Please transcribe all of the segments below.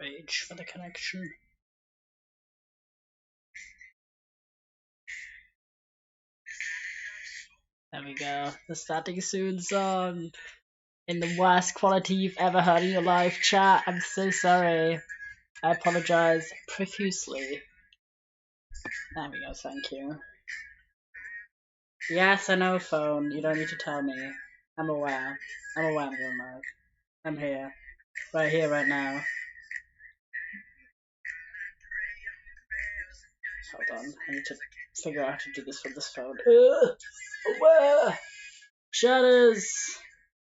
Rage for the connection. There we go. The Starting Soon song. In the worst quality you've ever heard in your life, chat. I'm so sorry. I apologize profusely. There we go, thank you. Yes, I know, phone. You don't need to tell me. I'm aware. I'm aware I'm going live. I'm here. Right here, right now. Hold on. I need to figure out how to do this from this phone. Aware! Shutters!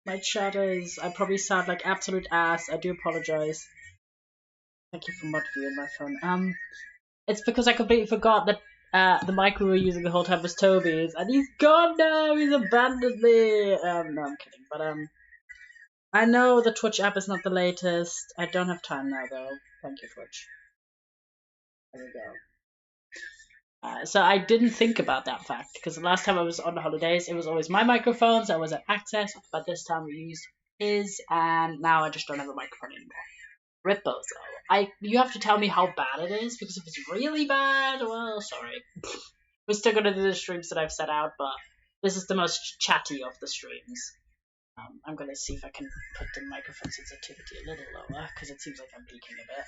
My shutters. I probably sound like absolute ass. I do apologize. Thank you for mod viewing my phone. It's because I completely forgot that the mic we were using the whole time was Toby's, and he's gone now. He's abandoned me. No, I'm kidding. But I know the Twitch app is not the latest. I don't have time now, though. Thank you, Twitch. There we go. So I didn't think about that fact, because the last time I was on the holidays, it was always my microphone, so I was at Access, but this time we used his, and now I just don't have a microphone anymore. Ripple, though. You have to tell me how bad it is, because if it's really bad, well, sorry. We're still going to do the streams that I've set out, but this is the most chatty of the streams. I'm going to see if I can put the microphone sensitivity a little lower, because it seems like I'm peaking a bit.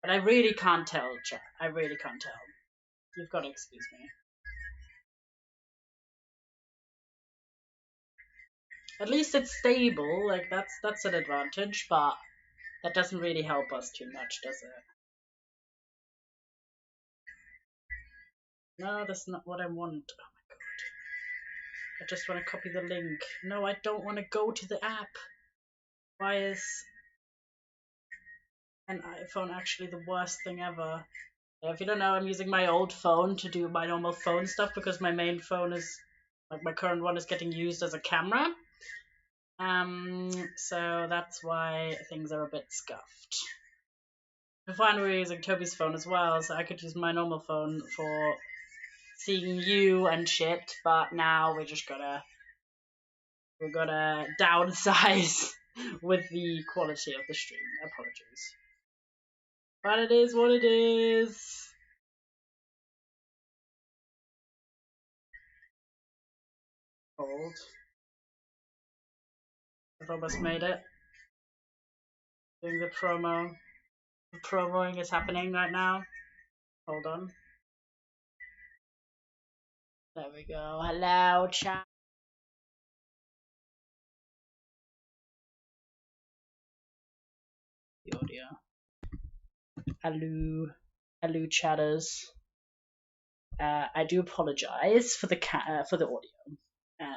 But I really can't tell, chat. I really can't tell. You've got to excuse me. At least it's stable, like that's an advantage, but that doesn't really help us too much, does it? No, that's not what I want. Oh my god. I just want to copy the link. No, I don't want to go to the app. Why is an iPhone actually the worst thing ever? If you don't know, I'm using my old phone to do my normal phone stuff because my main phone is, like my current one is getting used as a camera. So that's why things are a bit scuffed. Before we were using Toby's phone as well, so I could use my normal phone for seeing you and shit, but now we're gonna downsize with the quality of the stream. Apologies. But it is what it is. Hold. I've almost made it. Doing the promo. The promoing is happening right now. Hold on. There we go. Hello, chat. The audio. Hello, chatters. I do apologize for the audio,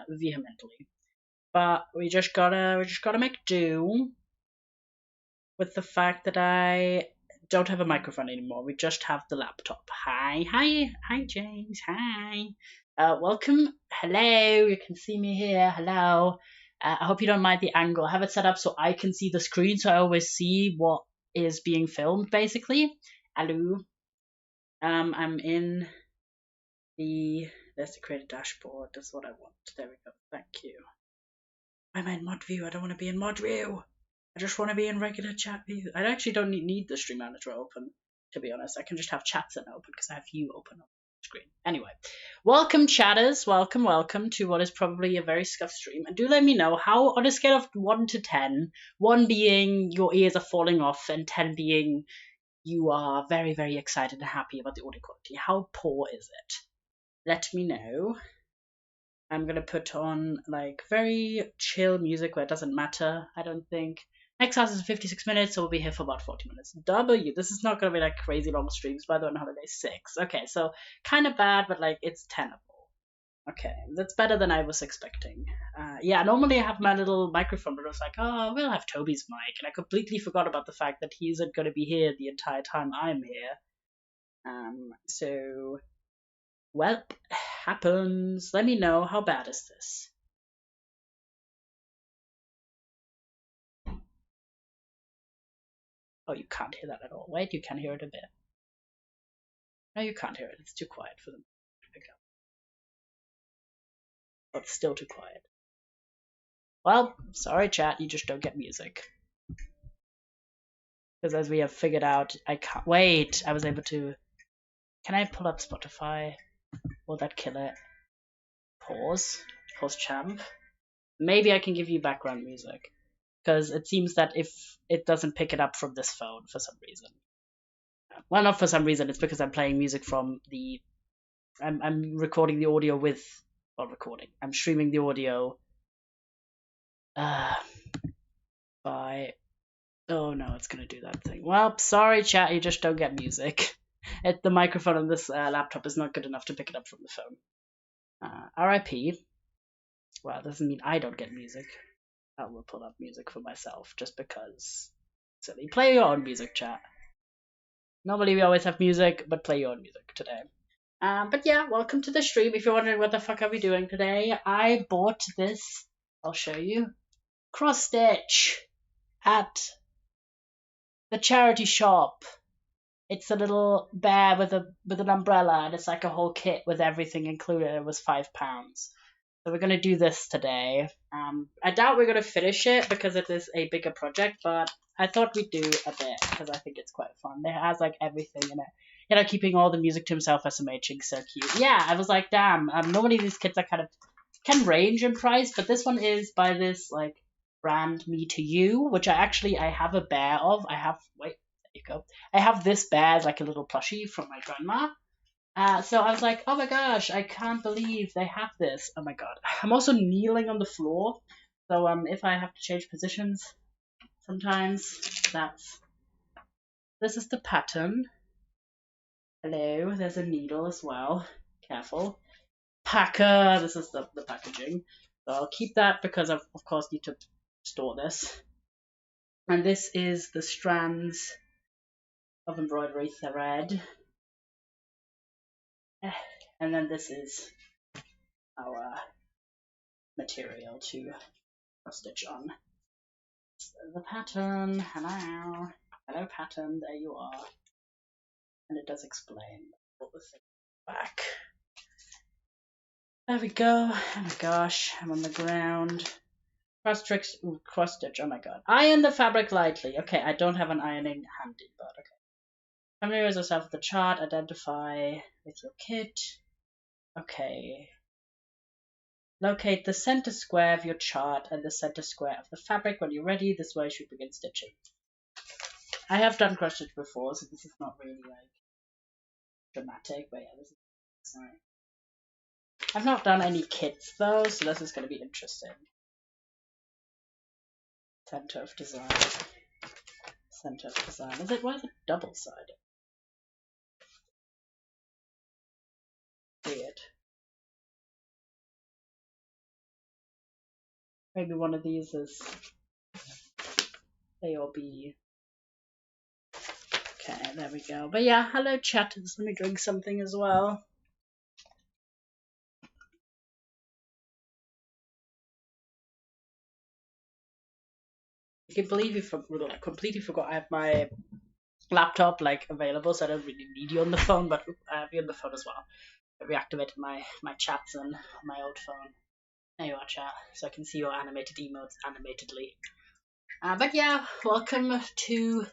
vehemently, but we just gotta make do with the fact that I don't have a microphone anymore. We just have the laptop. Hi, James. Hi. Welcome. Hello. You can see me here. Hello. I hope you don't mind the angle. I have it set up so I can see the screen, so I always see what is being filmed, basically. Hello. I'm in there's the create a dashboard. That's what I want. There we go. Thank you. I'm in mod view. I don't want to be in mod view. I just want to be in regular chat view. I actually don't need the stream manager open, to be honest. I can just have chats in open because I have you open on the screen. Anyway, welcome chatters. Welcome to what is probably a very scuffed stream. And do let me know how, on a scale of 1 to 10, 1 being your ears are falling off and 10 being you are very, very excited and happy about the audio quality. How poor is it? Let me know. I'm gonna put on like very chill music where it doesn't matter, I don't think. Next class is 56 minutes, so we'll be here for about 40 minutes. This is not gonna be like crazy long streams, by the way, on holiday 6. Okay, so kind of bad, but like it's tenable. Okay, that's better than I was expecting. Yeah, normally I have my little microphone, but I was like, oh, we'll have Toby's mic, and I completely forgot about the fact that he isn't gonna be here the entire time I'm here. So well, happens. Let me know, how bad is this? Oh, you can't hear that at all. Wait, you can hear it a bit. No, you can't hear it. It's too quiet for them to pick up. Oh, it's still too quiet. Well, sorry chat, you just don't get music. Because as we have figured out, I can't wait. I was able to. Can I pull up Spotify? Will that kill it? Pause. Pause champ. Maybe I can give you background music. Because it seems that if it doesn't pick it up from this phone for some reason. Well, not for some reason. It's because I'm playing music from the. I'm recording the audio with. Well, recording. I'm streaming the audio. By. Oh no, it's gonna do that thing. Well, sorry, chat. You just don't get music. The microphone on this laptop is not good enough to pick it up from the phone. RIP. Well, that doesn't mean I don't get music. I will pull up music for myself just because. Silly. Play your own music, chat. Normally we always have music, but play your own music today. But yeah, welcome to the stream. If you're wondering what the fuck are we doing today, I bought this. I'll show you. Cross stitch at the charity shop. It's a little bear with an umbrella, and it's like a whole kit with everything included. It was £5. So we're gonna do this today. I doubt we're gonna finish it because it is a bigger project, but I thought we'd do a bit because I think it's quite fun. It has like everything in it. You know, keeping all the music to himself, SMHing, so cute. Yeah, I was like, damn. Normally these kits are kind of can range in price, but this one is by this like brand Me to You, which I have a bear of. I have I have this bear as like a little plushie from my grandma. So I was like, oh my gosh, I can't believe they have this. Oh my god. I'm also kneeling on the floor. So if I have to change positions sometimes, this is the pattern. Hello, there's a needle as well. Careful. Packer, this is the packaging. So I'll keep that because I of course need to store this. And this is the strands of embroidery thread. And then this is our material to stitch on. So the pattern, hello pattern, there you are. And it does explain all the things back. There we go. Oh my gosh, I'm on the ground. Cross stitch, oh my god. Iron the fabric lightly. Okay, I don't have an ironing handy, but okay. Familiarize yourself with the chart, identify with your kit. Okay. Locate the center square of your chart and the center square of the fabric. When you're ready, this way you should begin stitching. I have done cross stitch before, so this is not really like dramatic, but yeah, this is sorry. I've not done any kits though, so this is going to be interesting. Center of design. Center of design. Why is it double-sided? Weird. Maybe one of these is A or B. Okay, there we go. But yeah, hello chatters. Let me drink something as well. I can believe you completely forgot I have my laptop like available, so I don't really need you on the phone, but I have you on the phone as well. I reactivated my chats on my old phone. There you are, chat, so I can see your animated emotes animatedly. But yeah, welcome to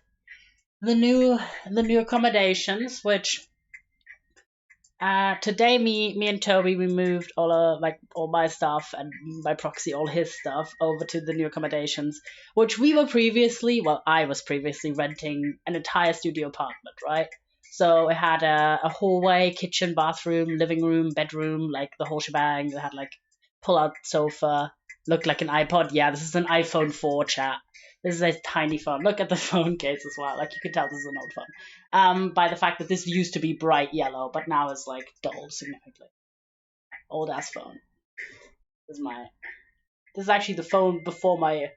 the new accommodations, which today me and Toby, we moved all my stuff and by proxy all his stuff over to the new accommodations, which I was previously renting an entire studio apartment, right? So it had a hallway, kitchen, bathroom, living room, bedroom, like the whole shebang. It had like pull-out sofa, looked like an iPod. Yeah, this is an iPhone 4, chat. This is a tiny phone. Look at the phone case as well. Like, you can tell this is an old phone. By the fact that this used to be bright yellow, but now it's like dulled significantly. Old ass phone. This is actually the phone before my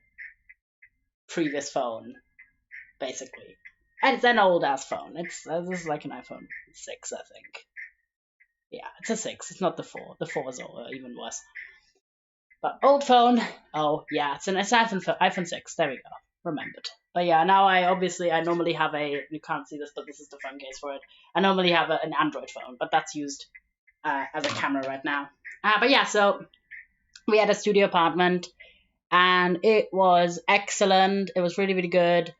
previous phone, basically. And it's an old ass phone. This is like an iPhone 6, I think. Yeah, it's a 6. It's not the 4. The 4 was even worse. But old phone. Oh yeah, it's an iPhone 6. There we go. Remembered. But yeah, now I normally have you can't see this, but this is the phone case for it. I normally have an Android phone, but that's used as a camera right now. But yeah, so we had a studio apartment, and it was excellent. It was really, really good.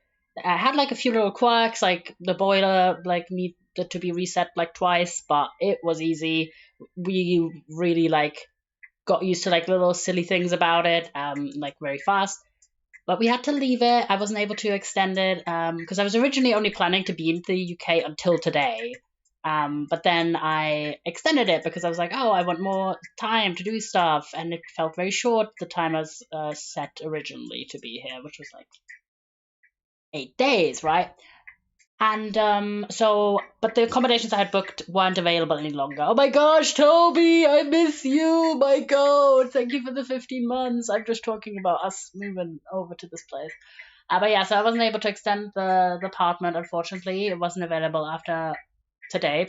I had like a few little quirks, like the boiler like needed to be reset like twice, but it was easy. We really like got used to like little silly things about it, like very fast. But we had to leave it. I wasn't able to extend it because I was originally only planning to be in the UK until today. But then I extended it because I was like, oh, I want more time to do stuff, and it felt very short. The time I was set originally to be here, which was like 8 days, right? And but the accommodations I had booked weren't available any longer. Oh my gosh, Toby, I miss you. My God, thank you for the 15 months. I'm just talking about us moving over to this place. But yeah, so I wasn't able to extend the apartment, unfortunately. It wasn't available after today.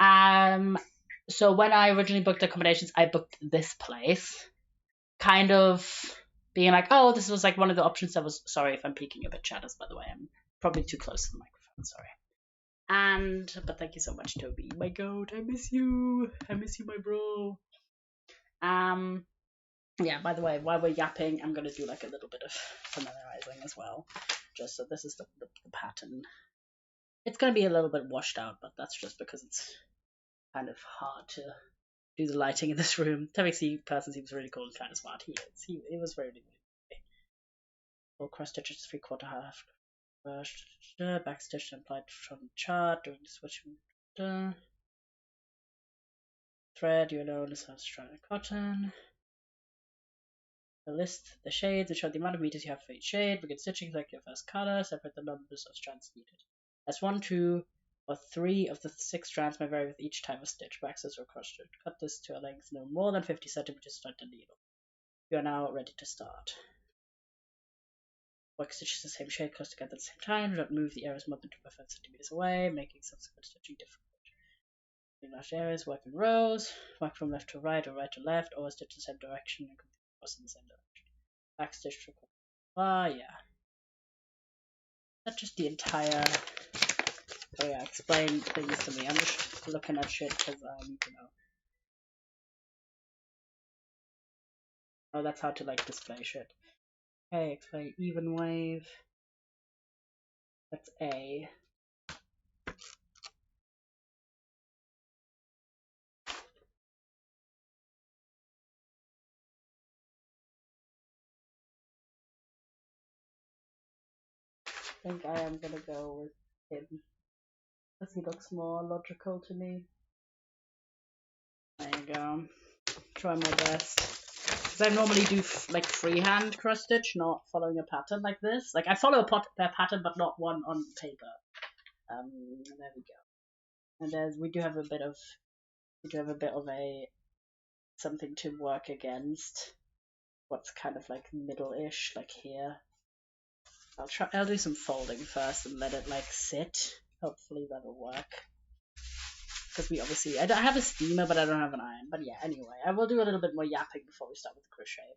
So when I originally booked accommodations, I booked this place, kind of being like, oh, this was like one of the options that was. Sorry if I'm peeking a bit, chatters, by the way. I'm probably too close to the microphone. Sorry. But thank you so much, Toby. My God, I miss you. I miss you, my bro. Um, yeah. By the way, while we're yapping, I'm gonna do like a little bit of familiarizing as well, just so this is the pattern. It's gonna be a little bit washed out, but that's just because it's kind of hard to do the lighting in this room. Tevixy person seems really cool and kind of smart. He is. He was very good. Full cross stitches, 3/4 half. Backstitch applied from the chart, doing the switching. Thread, you know, this has strand cotton. List the shades and show the amount of meters you have for each shade. Begin stitching, select your first color, separate the numbers of strands needed. As 1, 2, or 3 of the 6 strands may vary with each type of stitch, backstitch or cross stitch. Cut this to a length no more than 50 centimeters to the needle. You are now ready to start. Work stitches the same shade close together at the same time. Do not move the areas more than 25 centimeters away, making subsequent stitching difficult. In large areas, work in rows. Work from left to right or right to left, or stitch the same direction and complete the cross in the same direction. Backstitch for yeah. Not just the entire. Oh yeah, explain things to me. I'm just looking at shit because I need to know. Oh, that's how to like display shit. Okay, explain even wave. That's A. I think I am gonna go with him because he looks more logical to me. There you go. Try my best. Because I normally do like freehand cross stitch, not following a pattern like this. Like I follow a pattern, but not one on paper. There we go. And we do have a bit of a something to work against. What's kind of like middle-ish, like here. I'll do some folding first and let it like sit. Hopefully that'll work. Because we obviously, I have a steamer, but I don't have an iron. But yeah, anyway, I will do a little bit more yapping before we start with the crochet.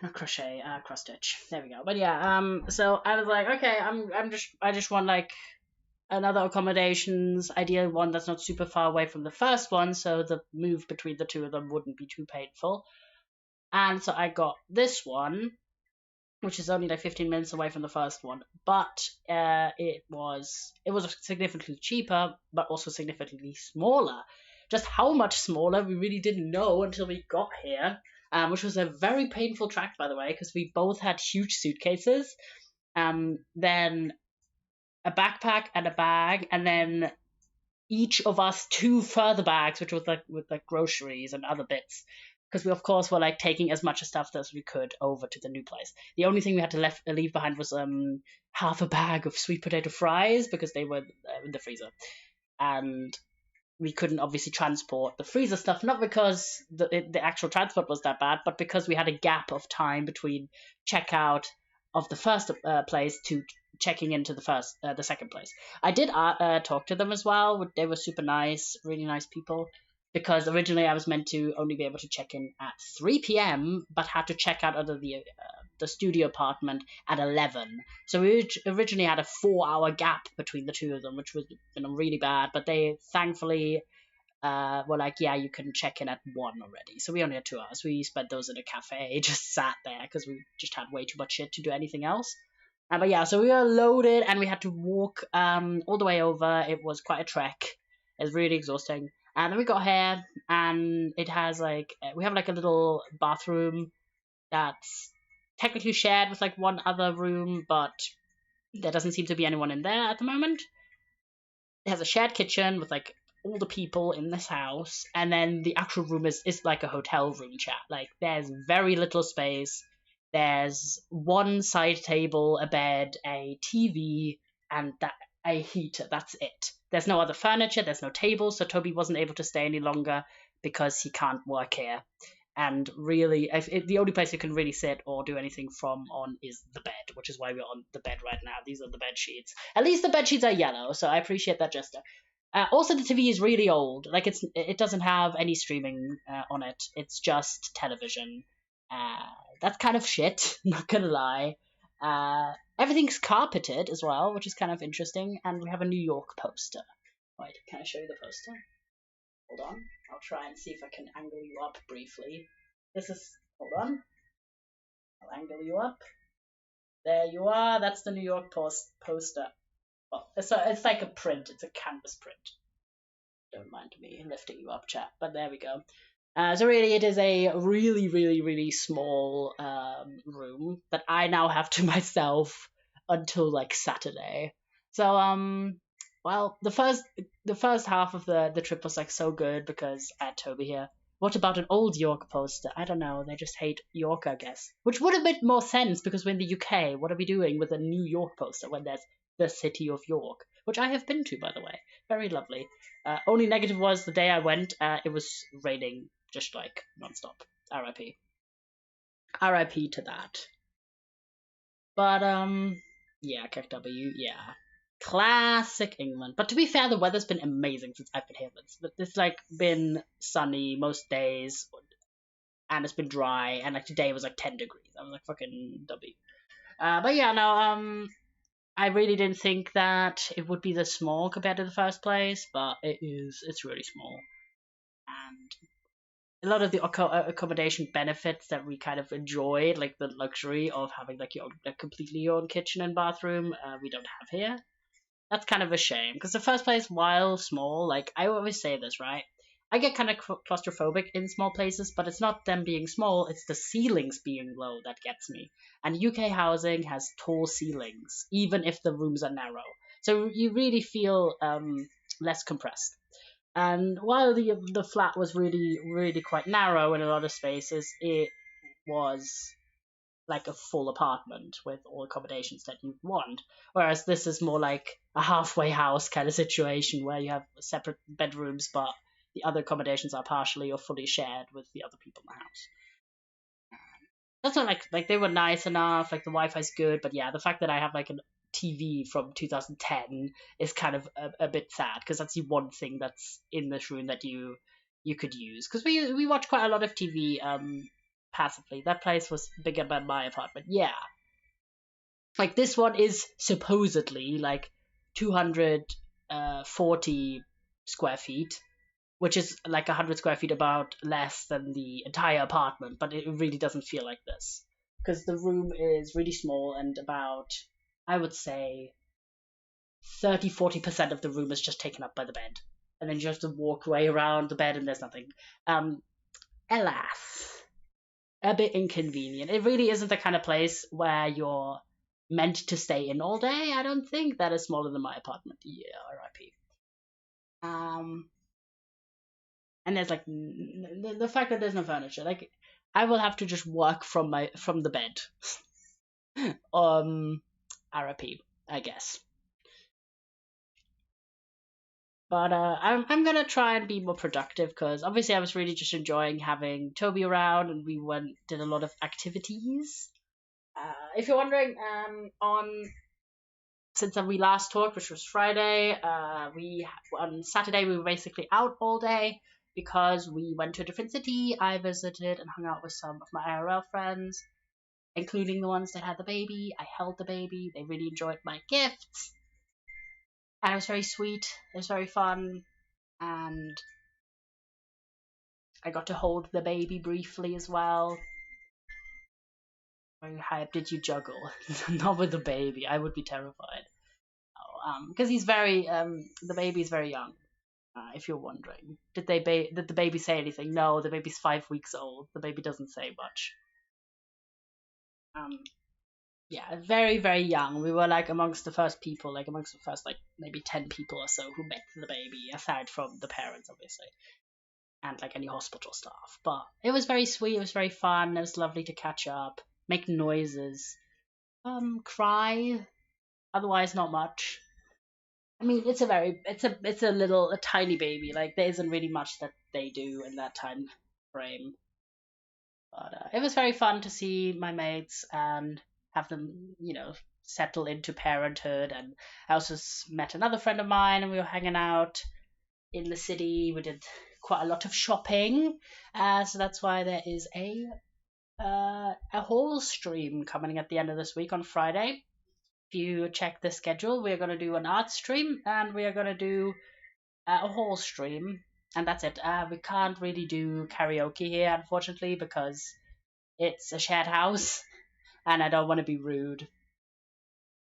Not crochet, cross stitch. There we go. But yeah, so I was like, okay, I just want like another accommodations, ideal one that's not super far away from the first one, so the move between the two of them wouldn't be too painful. And so I got this one, which is only like 15 minutes away from the first one, but it was significantly cheaper, but also significantly smaller. Just how much smaller we really didn't know until we got here, which was a very painful track, by the way, because we both had huge suitcases, then a backpack and a bag, and then each of us 2 further bags, which was like with like groceries and other bits, because we of course were like taking as much stuff as we could over to the new place. The only thing we had to leave behind was half a bag of sweet potato fries because they were in the freezer, and we couldn't obviously transport the freezer stuff, not because the actual transport was that bad, but because we had a gap of time between checkout of the first place to checking into the second place. I did talk to them as well. They were super nice, really nice people. Because originally I was meant to only be able to check in at 3 p.m., but had to check out of the studio apartment at 11. So we originally had a 4-hour gap between the two of them, which was really bad. But they thankfully were like, yeah, you can check in at 1 already. So we only had 2 hours. We spent those in a cafe, just sat there because we just had way too much shit to do anything else. But yeah, so we were loaded and we had to walk all the way over. It was quite a trek. It was really exhausting. And then we got here, and it has like we have like a little bathroom that's technically shared with like one other room, but there doesn't seem to be anyone in there at the moment. It has a shared kitchen with like all the people in this house, and then the actual room is like a hotel room chat. Like there's very little space. There's one side table, a bed, a TV, and a heater. That's it. There's no other furniture. There's no table. So Toby wasn't able to stay any longer because he can't work here. And really, the only place you can really sit or do anything from on is the bed, which is why we're on the bed right now. These are the bed sheets. At least the bed sheets are yellow, so I appreciate that, Jester. Also, the TV is really old. Like it doesn't have any streaming on it. It's just television. That's kind of shit. Not gonna lie. Everything's carpeted as well, which is kind of interesting. And we have a New York poster. Wait, can I show you the poster? Hold on. I'll try and see if I can angle you up briefly. Hold on. I'll angle you up. There you are. That's the New York poster. Well, it's like a print. It's a canvas print. Don't mind me lifting you up, chat. But there we go. So really, it is a really, really, really small room that I now have to myself until like Saturday. So well, the first half of the trip was like so good because I had Toby here. What about an old York poster? I don't know. They just hate York, I guess. Which would have made more sense because we're in the UK. What are we doing with a New York poster when there's the city of York, which I have been to, by the way. Very lovely. Only negative was the day I went, it was raining just like nonstop. RIP. RIP to that. But yeah, KFW, yeah. Classic England. But to be fair, the weather's been amazing since I've been here. It's like been sunny most days, and it's been dry, and like today was like 10 degrees. I was like fucking W. But yeah, no, I really didn't think that it would be this small compared to the first place, but it is. It's really small. And a lot of the accommodation benefits that we kind of enjoyed, like the luxury of having like completely your own kitchen and bathroom, we don't have here. That's kind of a shame because the first place, while small, like I always say this, right? I get kind of claustrophobic in small places, but it's not them being small, it's the ceilings being low that gets me. And UK housing has tall ceilings, even if the rooms are narrow. So you really feel less compressed. And while the flat was really, really quite narrow in a lot of spaces, it was like a full apartment with all accommodations that you want. Whereas this is more like a halfway house kind of situation where you have separate bedrooms, but the other accommodations are partially or fully shared with the other people in the house. That's not like they were nice enough, like the Wi-Fi's good, but yeah, the fact that I have like a TV from 2010 is kind of a bit sad because that's the one thing that's in this room that you could use because we watch quite a lot of TV passively. That place was bigger than my apartment. Yeah. Like this one is supposedly like 240 square feet, which is like 100 square feet about less than the entire apartment, but it really doesn't feel like this. Because the room is really small and about, I would say, 30-40% of the room is just taken up by the bed. And then you have to walk way around the bed and there's nothing. Alas, a bit inconvenient. It really isn't the kind of place where you're meant to stay in all day. I don't think that is smaller than my apartment. Yeah, RIP. And there's like the fact that there's no furniture. Like I will have to just work from the bed. RIP, I guess. But I'm gonna try and be more productive because obviously I was really just enjoying having Toby around and we did a lot of activities. If you're wondering, since we last talked, which was Friday, on Saturday we were basically out all day because we went to a different city. I visited and hung out with some of my IRL friends, including the ones that had the baby. I held the baby. They really enjoyed my gifts. And it was very sweet. It was very fun. And I got to hold the baby briefly as well. Very hyped. Did you juggle? Not with the baby. I would be terrified. Because he's very the baby's very young. If you're wondering, did the baby say anything? No, the baby's 5 weeks old. The baby doesn't say much. Yeah, very very young. We were like amongst the first people, like amongst the first like maybe 10 people or so who met the baby, aside from the parents, obviously, and like any hospital staff. But it was very sweet. It was very fun. It was lovely to catch up, make noises, cry. Otherwise, not much. I mean, it's a tiny baby. Like there isn't really much that they do in that time frame. But it was very fun to see my mates and have them, settle into parenthood. And I also met another friend of mine, and we were hanging out in the city. We did quite a lot of shopping, so that's why there is a haul stream coming at the end of this week on Friday. If you check the schedule, we're going to do an art stream and we are going to do a haul stream, and that's it. We can't really do karaoke here, unfortunately, because it's a shared house, and I don't want to be rude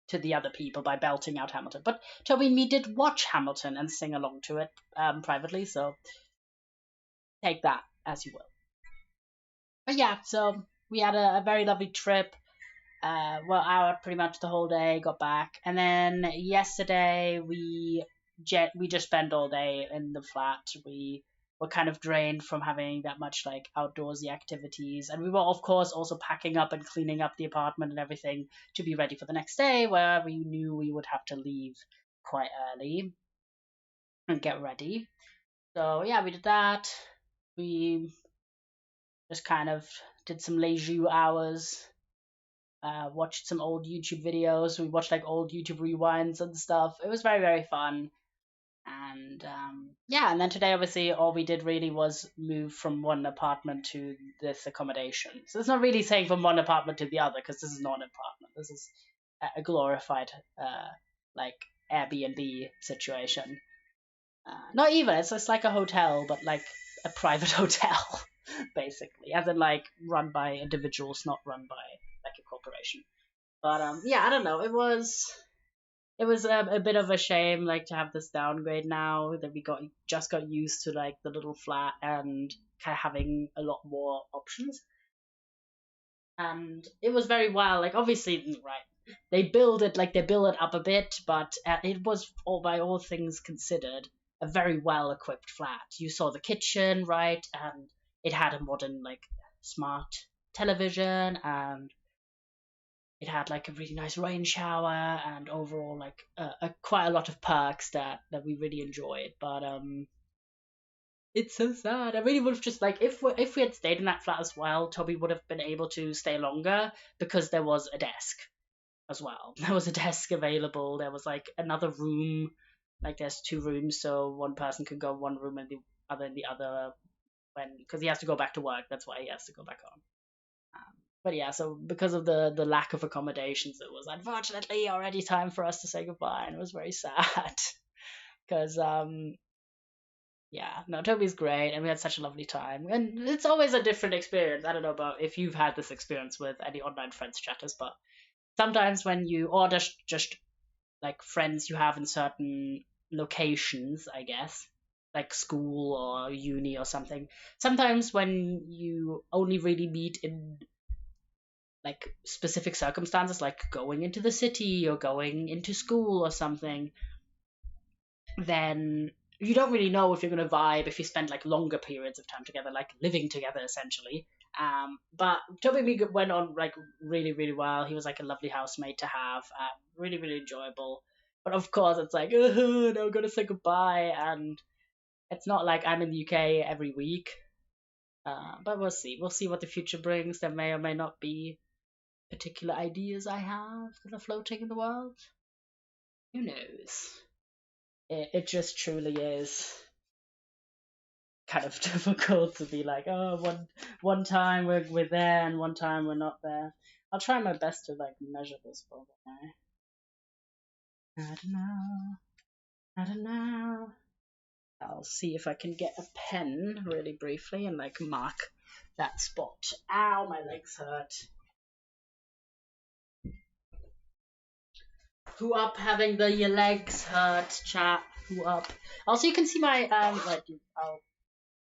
to the other people by belting out Hamilton. But Toby and me did watch Hamilton and sing along to it privately, so take that as you will. But yeah, so we had a very lovely trip. Out pretty much the whole day, got back, and then yesterday we just spent all day in the flat. We were kind of drained from having that much like outdoorsy activities, and we were of course also packing up and cleaning up the apartment and everything to be ready for the next day, where we knew we would have to leave quite early and get ready. So yeah, we did that. We just kind of did some leisure hours, watched some old YouTube videos. We watched like old YouTube rewinds and stuff. It was very, very fun. And yeah, and then today, obviously, all we did really was move from one apartment to this accommodation. So it's not really saying from one apartment to the other, because this is not an apartment. This is a glorified, like, Airbnb situation. Not even, it's just like a hotel, but like a private hotel, basically. As in, like, run by individuals, not run by like a corporation. But yeah, I don't know. It was a bit of a shame, like, to have this downgrade now that we just got used to like the little flat and kind of having a lot more options. And it was very well, like, obviously, right, they build it up a bit, but it was, all by all things considered, a very well equipped flat. You saw the kitchen, right, and it had a modern like smart television, and it had like a really nice rain shower, and overall like quite a lot of perks that we really enjoyed. But it's so sad. I really would have just like, if we had stayed in that flat as well, Toby would have been able to stay longer, because there was a desk as well. There was a desk available. There was like another room. Like there's two rooms, so one person could go one room and the other in the other, because he has to go back to work. That's why he has to go back home. But yeah, so because of the lack of accommodations, it was unfortunately already time for us to say goodbye, and it was very sad. Because yeah, no, Toby's great, and we had such a lovely time, and it's always a different experience. I don't know about if you've had this experience with any online friends chatters, but sometimes when you, or just like friends you have in certain locations, I guess, like school or uni or something, sometimes when you only really meet in like specific circumstances, like going into the city or going into school or something, then you don't really know if you're going to vibe if you spend like longer periods of time together, like living together essentially. But Toby and me went on like really, really well. He was like a lovely housemate to have, really, really enjoyable. But of course, it's like, now I'm going to say goodbye. And it's not like I'm in the UK every week. But we'll see. We'll see what the future brings. There may or may not be particular ideas I have that are floating in the world. Who knows? It just truly is kind of difficult to be like, oh, one time we're there and one time we're not there. I'll try my best to like measure this, but I don't know. I don't know. I'll see if I can get a pen really briefly and like mark that spot. Ow, my legs hurt. Who up having the your legs hurt chat? Who up? Also, you can see my like I'll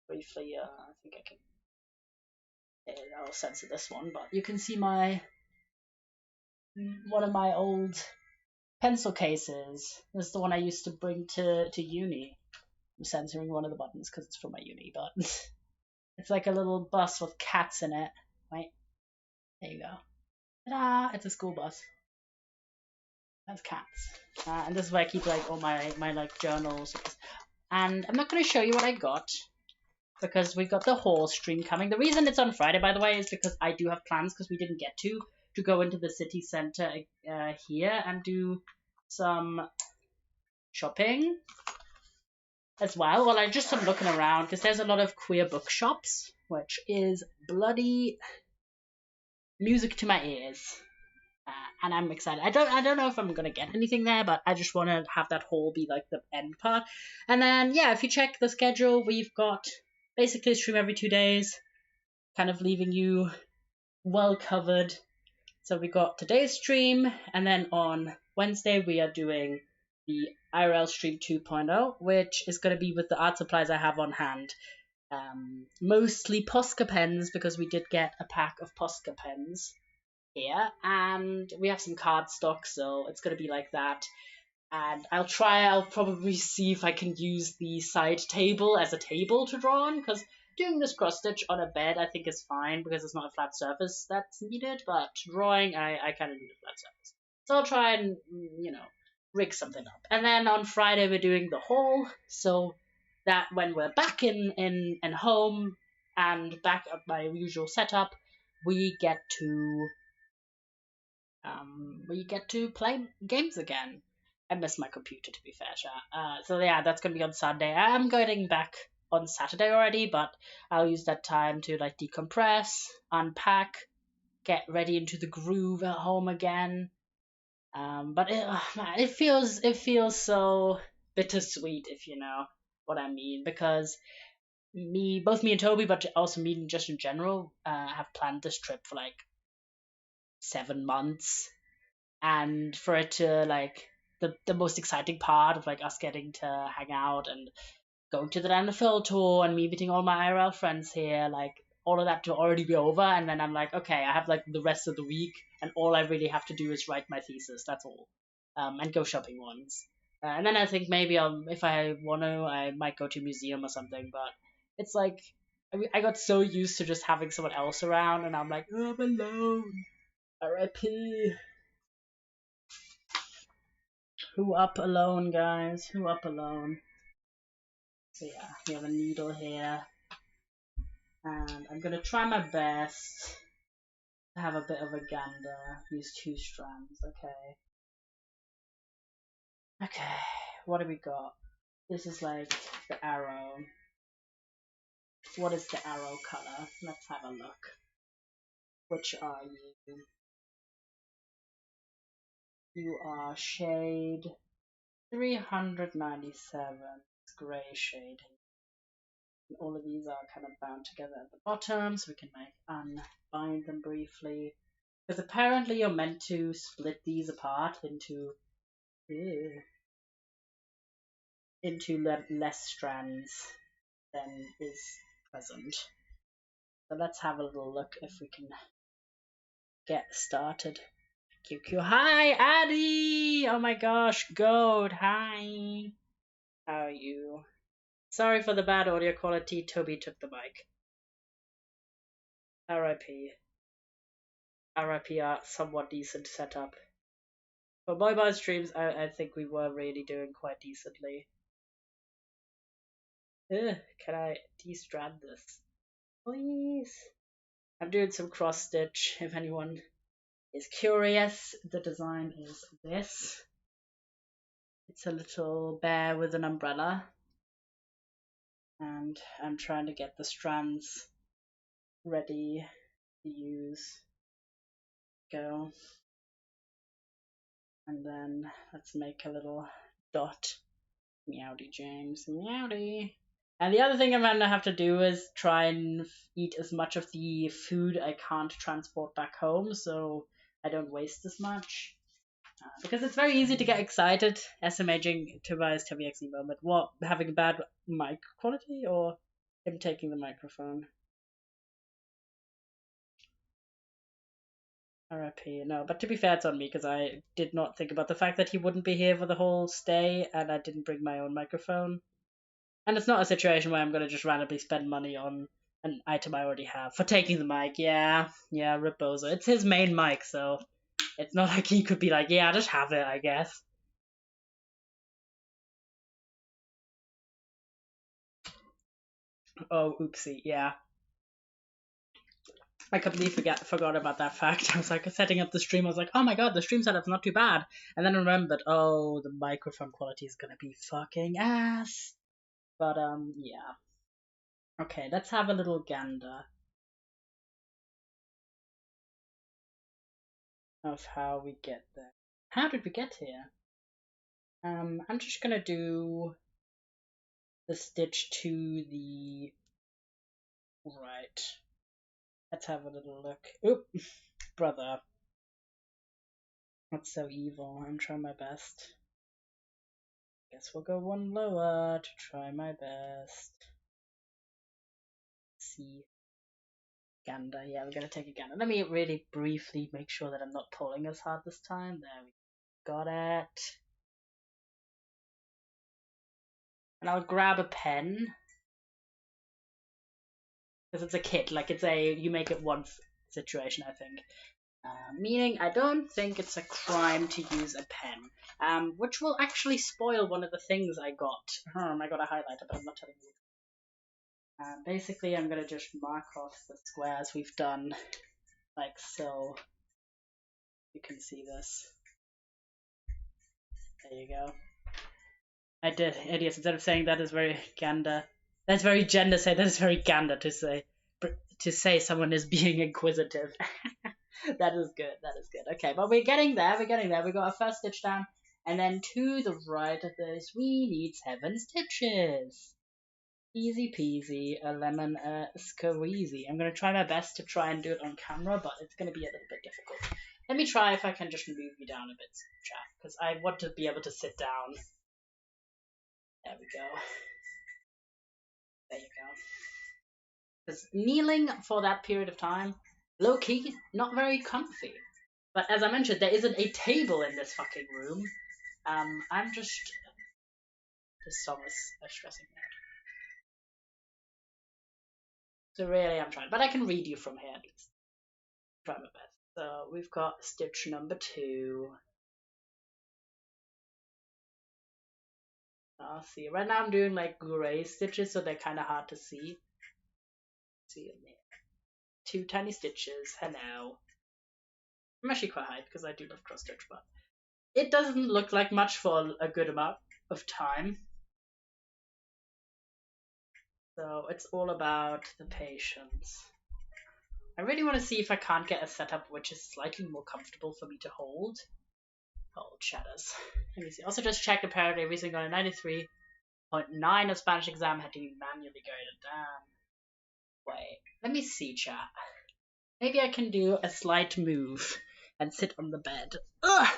briefly I think I can. I'll censor this one, but you can see my one of my old pencil cases. This is the one I used to bring to uni. I'm censoring one of the buttons because it's from my uni, but it's like a little bus with cats in it. Right, there you go. Ta-da! It's a school bus. That's cats. And this is where I keep like all my like journals. And I'm not going to show you what I got because we've got the haul stream coming. The reason it's on Friday, by the way, is because I do have plans because we didn't get to go into the city center here and do some shopping as well. Well, I just am looking around because there's a lot of queer bookshops, which is bloody music to my ears. And I'm excited. I don't know if I'm gonna get anything there, but I just want to have that haul be like the end part. And then yeah, if you check the schedule, we've got basically a stream every 2 days, kind of leaving you well covered. So we got today's stream, and then on Wednesday we are doing the IRL stream 2.0, which is going to be with the art supplies I have on hand. Mostly Posca pens because we did get a pack of Posca pens here, and we have some cardstock, so it's going to be like that. And I'll probably see if I can use the side table as a table to draw on, because doing this cross stitch on a bed I think is fine because it's not a flat surface that's needed, but drawing I kind of need a flat surface. So I'll try and, rig something up. And then on Friday we're doing the haul, so that when we're back in home and back at my usual setup, we get to play games again. I miss my computer, to be fair. So yeah, that's gonna be on Sunday. I'm getting back on Saturday already, but I'll use that time to like decompress, unpack, get ready into the groove at home again. But it feels so bittersweet, if you know what I mean, because both me and Toby, but also me just in general, have planned this trip for like 7 months, and for it to like the most exciting part of like us getting to hang out and going to the NFL tour and me meeting all my IRL friends here, like all of that to already be over, and then I'm like, okay, I have like the rest of the week, and all I really have to do is write my thesis. That's all, and go shopping once. And then I think maybe if I want to, I might go to a museum or something. But it's like I got so used to just having someone else around, and I'm like, oh, I'm alone. R.I.P. Who up alone, guys? Who up alone? So yeah, we have a needle here. And I'm going to try my best to have a bit of a gander. Use 2 strands, okay. Okay, what do we got? This is like the arrow. What is the arrow color? Let's have a look. Which are you? You are shade 397. It's grey shade. All of these are kind of bound together at the bottom, so we can like unbind them briefly. Because apparently you're meant to split these apart into less strands than is present. So let's have a little look if we can get started. QQ. Hi, Addy! Oh my gosh, Goat, hi! How are you? Sorry for the bad audio quality, Toby took the mic. RIP. RIP are somewhat decent setup. For mobile streams, I think we were really doing quite decently. Can I de-strand this? Please? I'm doing some cross stitch, if anyone is curious. The design is this. It's a little bear with an umbrella. And I'm trying to get the strands ready to use. Go. And then let's make a little dot Meowdy, James. Meowdy. And the other thing I'm going to have to do is try and eat as much of the food I can't transport back home so I don't waste as much. Because it's very easy to get excited SMHing Tobias TVX Evo, but what, having bad mic quality or him taking the microphone? RIP, no, but to be fair, it's on me because I did not think about the fact that he wouldn't be here for the whole stay and I didn't bring my own microphone. And it's not a situation where I'm going to just randomly spend money on an item I already have for taking the mic. Yeah, Rip Bozo. It's his main mic, so it's not like he could be like, yeah, just have it, I guess. Oh, oopsie, yeah. I completely forgot about that fact. I was like setting up the stream. I was like, oh my god, the stream setup's not too bad. And then I remembered, oh, the microphone quality is gonna be fucking ass. But yeah. Okay, let's have a little gander of how we get there. How did we get here? I'm just gonna do the stitch to the right. Let's have a little look. Oop, brother. Not so evil. I'm trying my best. Guess we'll go one lower to try my best. See. Gander. Yeah, we're gonna take a gander. Let me really briefly make sure that I'm not pulling as hard this time. There we got it. And I'll grab a pen. Because it's a kit, like it's a you make it once situation, I think. Meaning I don't think it's a crime to use a pen. Which will actually spoil one of the things I got. I got a highlighter, but I'm not telling you. Basically, I'm going to just mark off the squares we've done, like so. You can see this. There you go. I did, idiots. Instead of saying that is very gander, that's very gender. Say that is very gander to say someone is being inquisitive. That is good. That is good. Okay, but we're getting there. We're getting there. We got our first stitch down, and then to the right of this, we need 7 stitches. Easy peasy, a lemon squeezy. I'm gonna try my best to try and do it on camera, but it's gonna be a little bit difficult. Let me try if I can just move you down a bit, chat, because I want to be able to sit down. There we go. There you go. Because kneeling for that period of time, low key, not very comfy. But as I mentioned, there isn't a table in this fucking room. I'm just. This song is stressing me out. So really, I'm trying, but I can read you from here at least. Try my best. So we've got stitch number 2. See, right now I'm doing like gray stitches, so they're kind of hard to see. See in there. 2 tiny stitches. Hello. I'm actually quite hyped because I do love cross stitch, but it doesn't look like much for a good amount of time. So it's all about the patience. I really want to see if I can't get a setup which is slightly more comfortable for me to hold. Hold shadows. Let me see. Also just checked apparently recently got a 93.9 of Spanish exam, had to manually graded down. Wait, let me see, chat. Maybe I can do a slight move and sit on the bed. Ugh!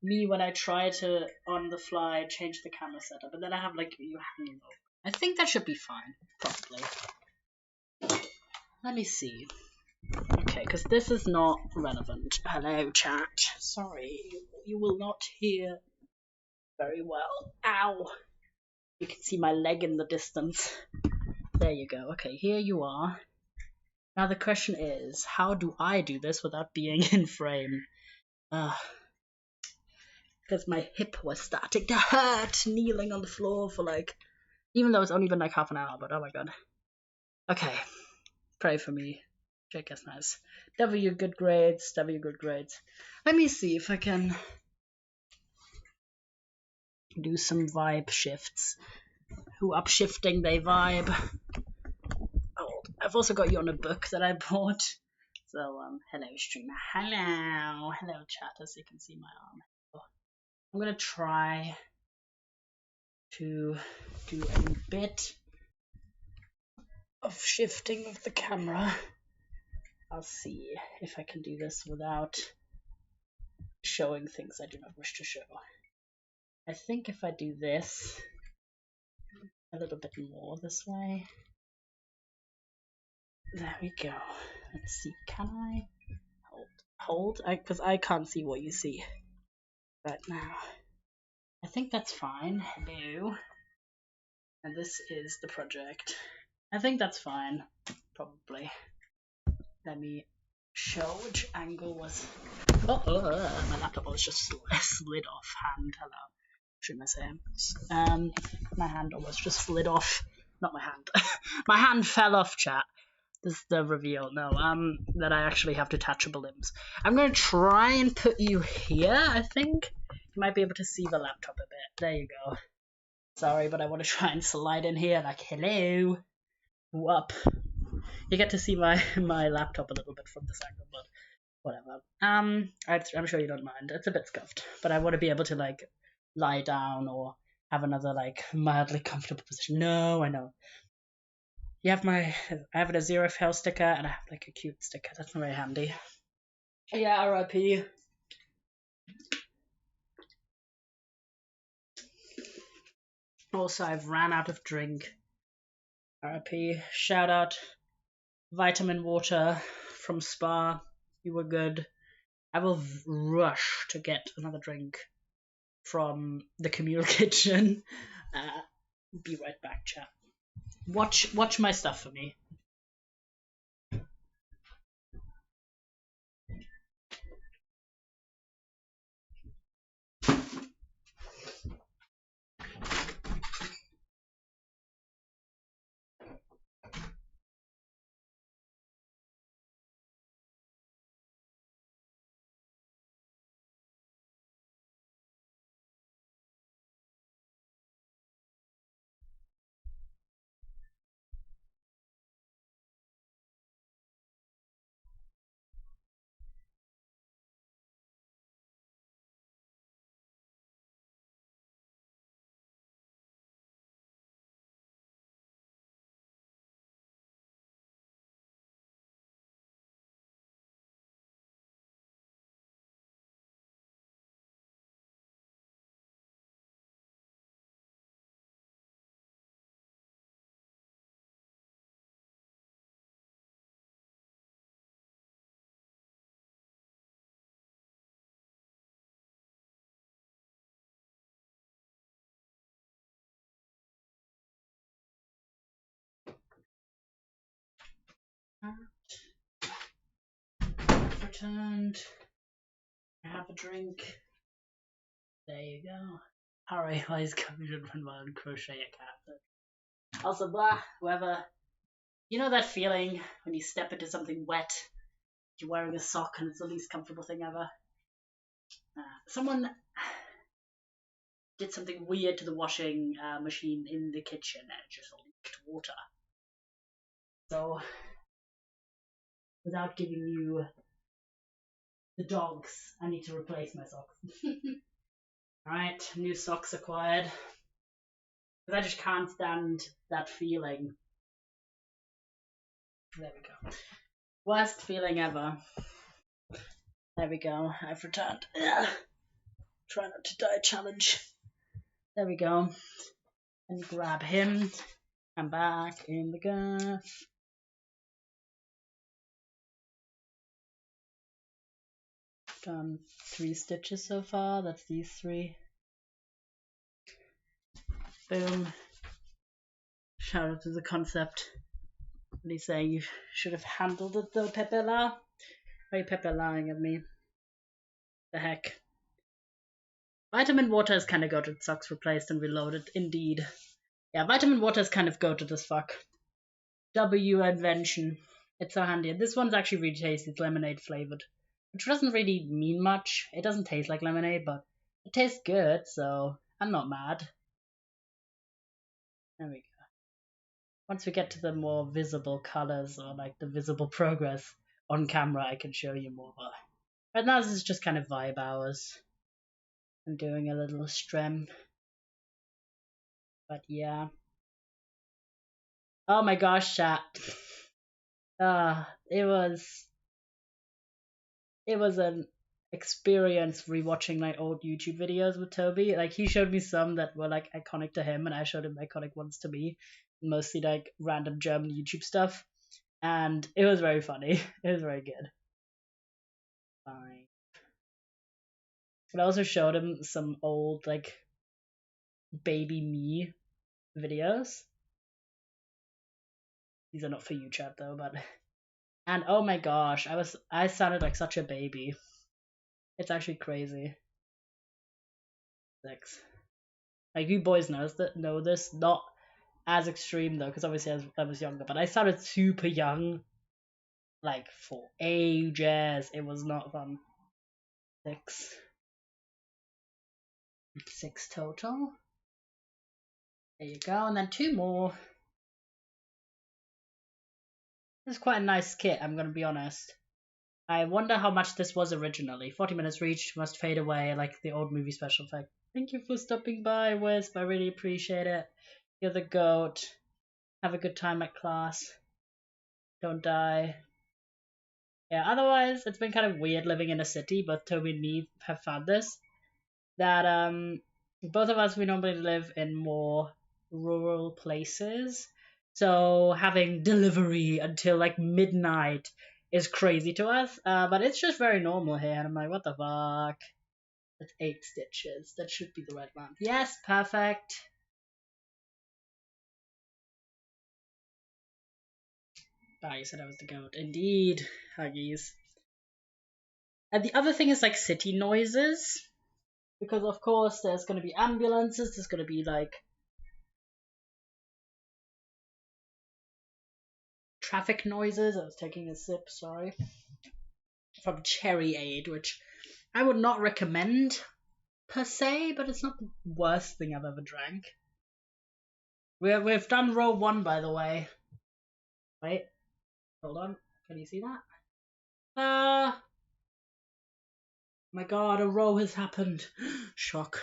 Me when I try to, on the fly, change the camera setup, and then I have like you hanging over. I think that should be fine, probably. Let me see. Okay, because this is not relevant. Hello, chat. Sorry, you will not hear very well. Ow! You can see my leg in the distance. There you go. Okay, here you are. Now the question is, how do I do this without being in frame? Because my hip was starting to hurt, kneeling on the floor for like, even though it's only been like half an hour, but oh my god. Okay, pray for me. Jake is nice. W good grades, W good grades. Let me see if I can do some vibe shifts. Who upshifting they vibe. Oh, I've also got you on a book that I bought. So, hello streamer. Hello chat, as you can see my arm. I'm gonna try to do a bit of shifting of the camera. I'll see if I can do this without showing things I do not wish to show. I think if I do this a little bit more this way, there we go. Let's see, can I hold? Because I can't see what you see right now. I think that's fine. Hello. And this is the project. I think that's fine, probably. Let me show which angle was. My laptop was just slid off hand. Hello. Shouldn't I say? My hand almost just slid off. Not my hand. My hand fell off, chat. This is the reveal. No, that I actually have detachable limbs. I'm going to try and put you here, I think. You might be able to see the laptop a bit. There you go. Sorry, but I want to try and slide in here like, hello. Up. You get to see my laptop a little bit from this angle, but whatever. I'm sure you don't mind. It's a bit scuffed, but I want to be able to like lie down or have another like mildly comfortable position. No, I know. You have I have a zero fail sticker and I have like a cute sticker. That's not very handy. Yeah, RIP. Also, I've ran out of drink. RIP. Shout out vitamin water from Spa. You were good. I will rush to get another drink from the communal kitchen. Be right back, chat. Watch my stuff for me. Returned. I have a drink. There you go. Harry is covered in one crochet a cat. Also, blah, whoever. You know that feeling when you step into something wet, you're wearing a sock and it's the least comfortable thing ever? Someone did something weird to the washing machine in the kitchen and it just leaked water. So, without giving you the dogs, I need to replace my socks. Alright, new socks acquired. Because I just can't stand that feeling. There we go. Worst feeling ever. There we go. I've returned. Ugh. Try not to die challenge. There we go. And grab him. I'm back in the gaff. Done 3 stitches so far. That's these 3. Boom. Shout out to the concept. What are you saying? You should have handled it though, Pepe La? Why are you Pepe Laing at me? The heck. Vitamin water is kind of goated. Socks replaced and reloaded. Indeed. Yeah, vitamin water is kind of goated as fuck. W invention. It's so handy. And this one's actually really tasty. It's lemonade flavored. Which doesn't really mean much. It doesn't taste like lemonade, but it tastes good, so I'm not mad. There we go. Once we get to the more visible colors or like the visible progress on camera, I can show you more. But right now, this is just kind of vibe hours. I'm doing a little strem. But yeah. Oh my gosh, chat. It was an experience rewatching my old YouTube videos with Toby. Like he showed me some that were like iconic to him, and I showed him iconic ones to me. Mostly like random German YouTube stuff, and it was very funny. It was very good. Fine. But I also showed him some old like baby me videos. These are not for you, chat though, but and oh my gosh, I sounded like such a baby. It's actually crazy. Six. Like you boys know this, not as extreme though, because obviously I was younger, but I sounded super young, like for ages. It was not fun. Six, six total. There you go, and then two more. This is quite a nice kit, I'm gonna be honest. I wonder how much this was originally. 40 minutes reached, must fade away like the old movie special effect. Thank you for stopping by, Wisp. I really appreciate it. You're the goat. Have a good time at class. Don't die. Yeah, otherwise, it's been kind of weird living in a city. Both Toby and me have found this. That, both of us, we normally live in more rural places. So having delivery until like midnight is crazy to us. But it's just very normal here. And I'm like, what the fuck? That's 8 stitches. That should be the right one. Yes, perfect. Ah, you said I was the goat. Indeed, Huggies. And the other thing is like city noises. Because of course there's gonna be ambulances, there's gonna be like traffic noises. I was taking a sip, sorry. From Cherry Aid, which I would not recommend per se, but it's not the worst thing I've ever drank. We've done row 1 by the way. Wait, hold on. Can you see that? My god, a row has happened. Shock.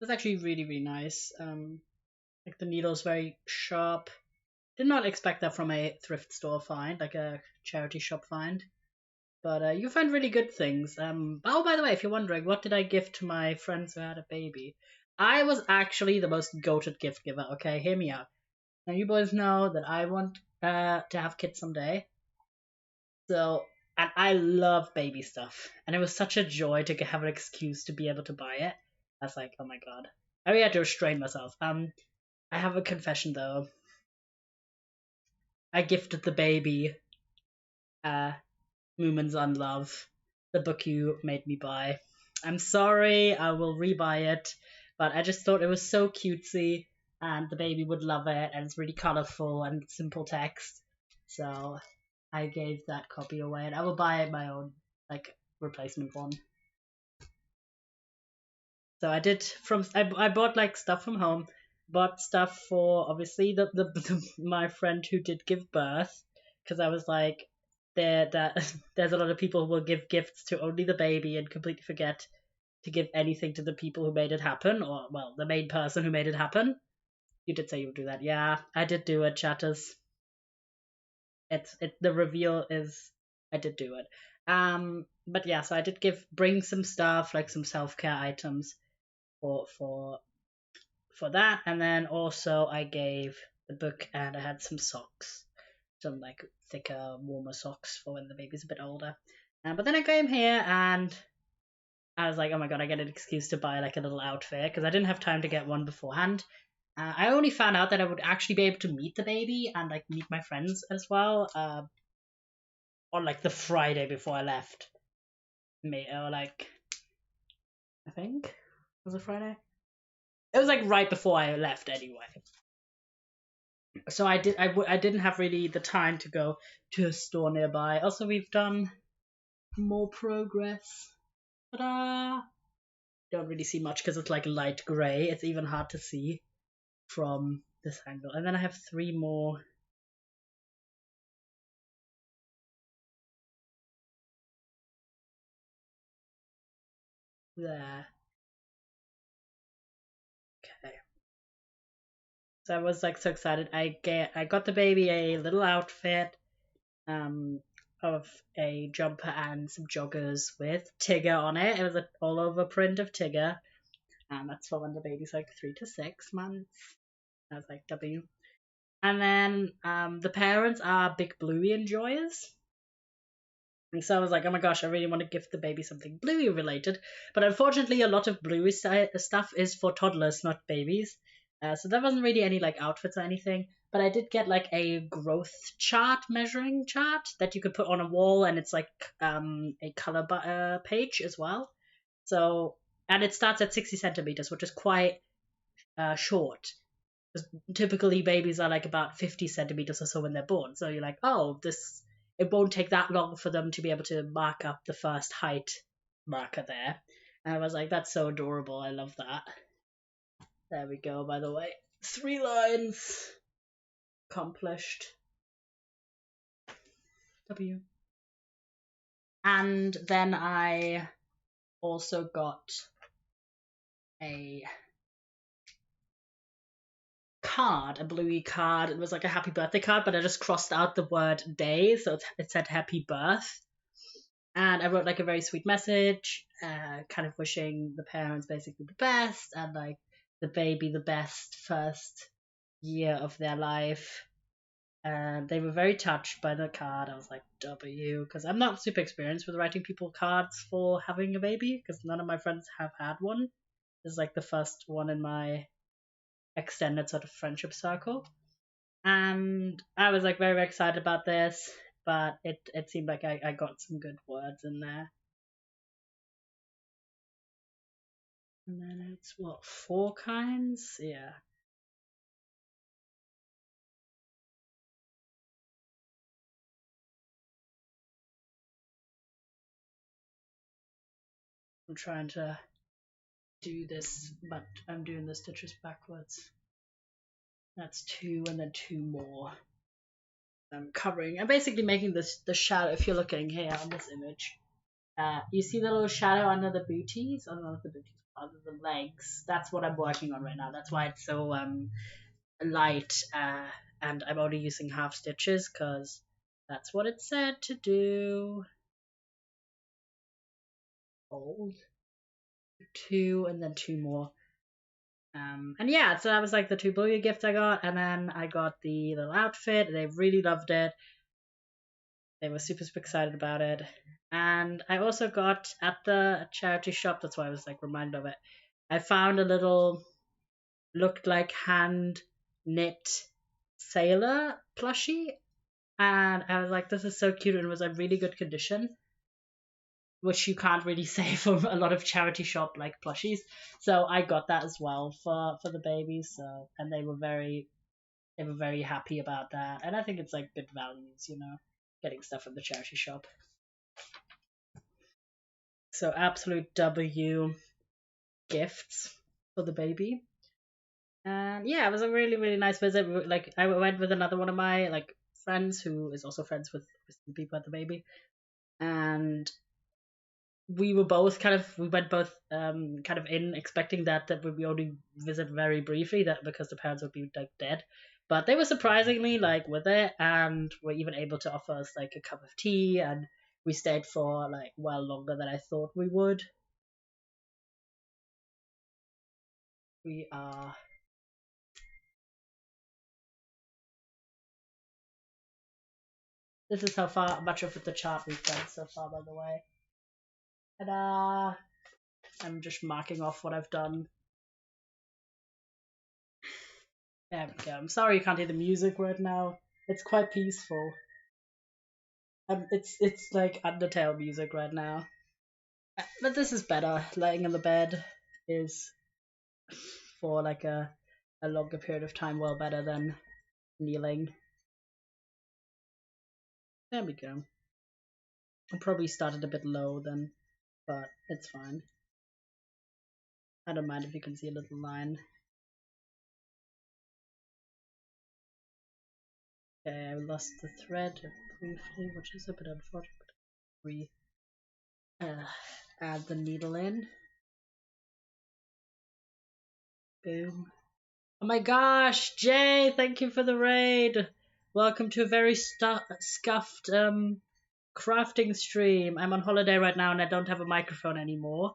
It's actually really, really nice. Like the needle's very sharp. Did not expect that from a thrift store find, like a charity shop find. But you find really good things. Oh, by the way, if you're wondering, what did I give to my friends who had a baby? I was actually the most goated gift giver. Okay, hear me out. Now you boys know that I want to have kids someday. So, and I love baby stuff, and it was such a joy to have an excuse to be able to buy it. I was like, oh my god, I really had to restrain myself. I have a confession though. I gifted the baby Moomins on Love, the book you made me buy. I'm sorry, I will rebuy it, but I just thought it was so cutesy and the baby would love it, and it's really colorful and simple text. So I gave that copy away, and I will buy my own like replacement one. So I did I bought like stuff from home, bought stuff for obviously my friend who did give birth, because I was like there's a lot of people who will give gifts to only the baby and completely forget to give anything to the people who made it happen, or well, the main person who made it happen. You did say you would do that. Yeah, I did do it, chatters. The reveal is I did do it. But yeah, so I did bring some stuff like some self-care items for that, and then also I gave the book and I had some socks, some like thicker, warmer socks for when the baby's a bit older. But then I came here and I was like, oh my god, I get an excuse to buy like a little outfit because I didn't have time to get one beforehand. I only found out that I would actually be able to meet the baby and like meet my friends as well on like the Friday before I left. Or like I think was it Friday? It was like right before I left anyway. So I didn't have really the time to go to a store nearby. Also, we've done more progress. Ta-da! Don't really see much because it's like light grey. It's even hard to see from this angle. And then I have 3 more. There. So I was like so excited. I got the baby a little outfit, um, of a jumper and some joggers with Tigger on it. It was an all over print of Tigger, and that's for when the baby's like 3 to 6 months. I was like W. And then the parents are big Bluey enjoyers. And so I was like, oh my gosh, I really want to gift the baby something Bluey related. But unfortunately, a lot of Bluey stuff is for toddlers, not babies. So there wasn't really any like outfits or anything. But I did get like a growth chart, measuring chart that you could put on a wall, and it's like a color page as well. So, and it starts at 60 centimeters, which is quite short. Typically babies are like about 50 centimeters or so when they're born. So you're like, oh, this it won't take that long for them to be able to mark up the first height marker there. And I was like, that's so adorable. I love that. There we go, by the way. 3 lines. Accomplished. W. And then I also got a card, a Bluey card. It was like a happy birthday card, but I just crossed out the word day, so it said happy birth. And I wrote like a very sweet message, kind of wishing the parents basically the best, and like the baby the best first year of their life. And they were very touched by the card. I was like, W, because I'm not super experienced with writing people cards for having a baby, because none of my friends have had one. This is like the first one in my extended sort of friendship circle. And I was like very, very excited about this, but it seemed like I got some good words in there. And then it's what, 4 kinds? Yeah. I'm trying to do this, but I'm doing the stitches backwards. That's 2 and then 2 more. I'm covering. I'm basically making this the shadow. If you're looking here on this image, you see the little shadow under the booties, or not the booties, under the legs. That's what I'm working on right now. That's why it's so light, and I'm only using half stitches because that's what it said to do. Hold 2 and then 2 more. And yeah, so that was like the 2 Bluey gifts I got, and then I got the little outfit. They really loved it. They were super, super excited about it. And I also got at the charity shop, that's why I was like reminded of it. I found a little, looked like hand knit sailor plushie, and I was like, this is so cute, and it was in really good condition, which you can't really say for a lot of charity shop like plushies. So I got that as well for the babies. So, and they were very happy about that. And I think it's like good values, getting stuff from the charity shop. So absolute W gifts for the baby. And yeah, it was a really, really nice visit. Like I went with another one of my like friends who is also friends with the people at the baby, and we were both we went both kind of in expecting that we only visit very briefly, that because the parents would be like dead, but they were surprisingly like with it, and were even able to offer us like a cup of tea, and we stayed for like well longer than I thought we would. We are This is how far much of the chart we've done so far, by the way. Ta-da! I'm just marking off what I've done. There we go. I'm sorry you can't hear the music right now. It's quite peaceful. It's like Undertale music right now. But this is better. Laying in the bed is for like a longer period of time well better than kneeling. There we go. I probably started a bit low then, but it's fine. I don't mind if you can see a little line. Okay, I lost the thread briefly, which is a bit unfortunate. We add the needle in. Boom. Oh my gosh, Jay, thank you for the raid. Welcome to a very scuffed crafting stream. I'm on holiday right now and I don't have a microphone anymore.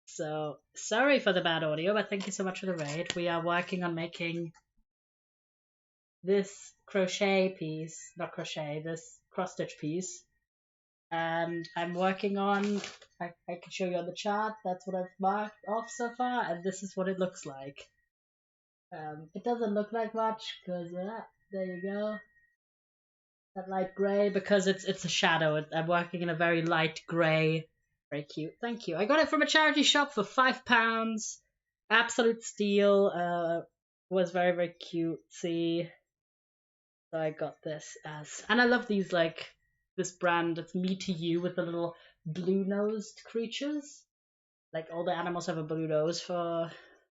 So, sorry for the bad audio, but thank you so much for the raid. We are working on making this crochet piece, not crochet, this cross stitch piece. And I'm working on, I can show you on the chart, that's what I've marked off so far, and this is what it looks like. It doesn't look like much, because, there you go. That light grey, because it's a shadow. I'm working in a very light grey. Very cute. Thank you. I got it from a charity shop for £5. Absolute steal. Was very, very cutesy. So I got this as, and I love these, like, this brand. It's Me to You with the little blue-nosed creatures. Like, all the animals have a blue nose for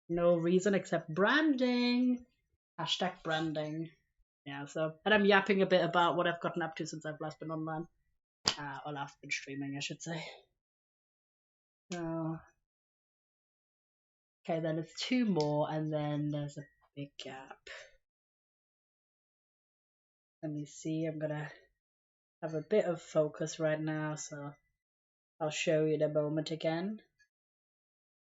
no reason except branding. Hashtag branding. Yeah, so, and I'm yapping a bit about what I've gotten up to since I've last been online. Or last been streaming, I should say. So, okay, then it's 2 more, and then there's a big gap. Let me see, I'm gonna have a bit of focus right now, so I'll show you in a moment again.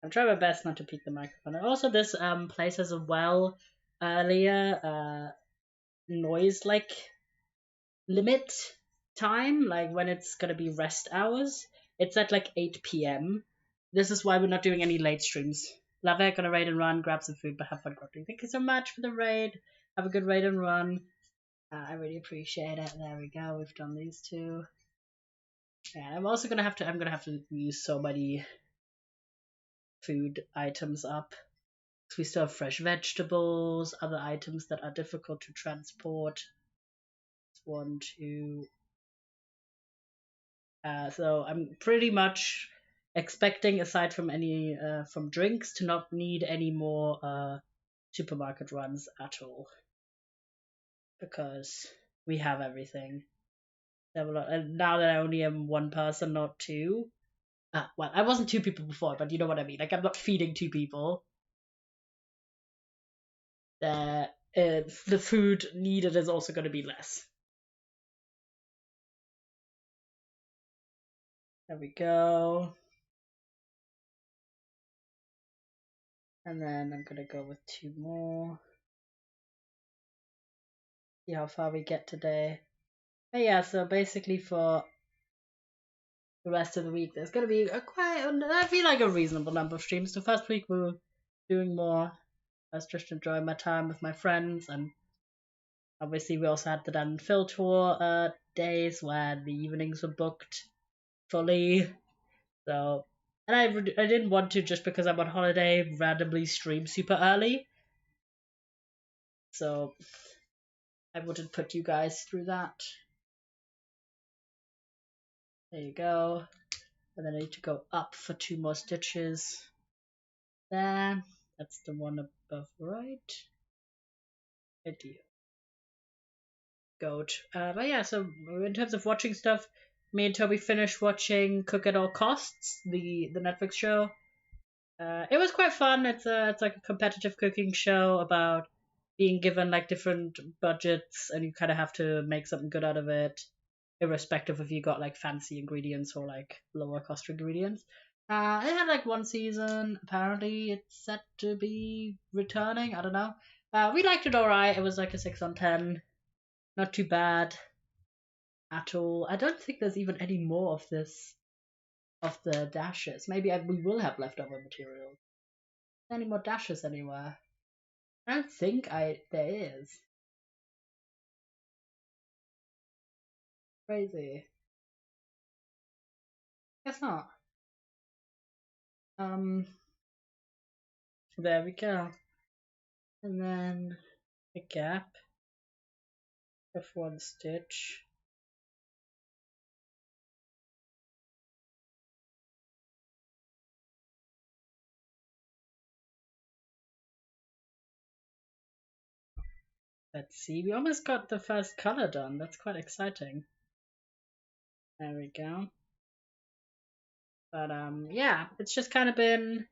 I'm trying my best not to peek the microphone. Also, this place has a well earlier noise like limit time, like when it's gonna be rest hours. It's at like 8 p.m. This is why we're not doing any late streams. Love it, gonna raid and run, grab some food, but have fun crafting. Thank you so much for the raid. Have a good raid and run. I really appreciate it. There we go. We've done these 2. And I'm also gonna have to use so many food items up. So we still have fresh vegetables, other items that are difficult to transport. 1, 2. So I'm pretty much expecting, aside from any from drinks, to not need any more supermarket runs at all, because we have everything. And now that I only am 1 person, not 2. Well, I wasn't 2 people before, but you know what I mean. Like, I'm not feeding 2 people. The food needed is also going to be less. There we go. And then I'm going to go with 2 more. See how far we get today. But yeah, so basically for the rest of the week, there's going to be I feel like a reasonable number of streams. The first week we were doing more. I was just enjoying my time with my friends, and obviously we also had the Dan and Phil tour days where the evenings were booked fully. So, and I didn't want to, just because I'm on holiday, randomly stream super early. So I wouldn't put you guys through that. There you go. And then I need to go up for 2 more stitches. There. That's the one above, right? Idea. Goat. But yeah, so in terms of watching stuff, me and Toby finished watching Cook at All Costs, the Netflix show. It was quite fun. It's like a competitive cooking show about being given like different budgets, and you kind of have to make something good out of it, irrespective if you got like fancy ingredients or like lower cost ingredients. It had like 1 season. Apparently, it's set to be returning. I don't know. We liked it alright. It was like a 6 on 10. Not too bad at all. I don't think there's even any more of this, of the dashes. Maybe we will have leftover material. Any more dashes anywhere? I don't think there is. Crazy. Guess not. There we go. And then a gap of 1 stitch. Let's see, we almost got the first color done. That's quite exciting. There we go. But yeah, it's just kind of been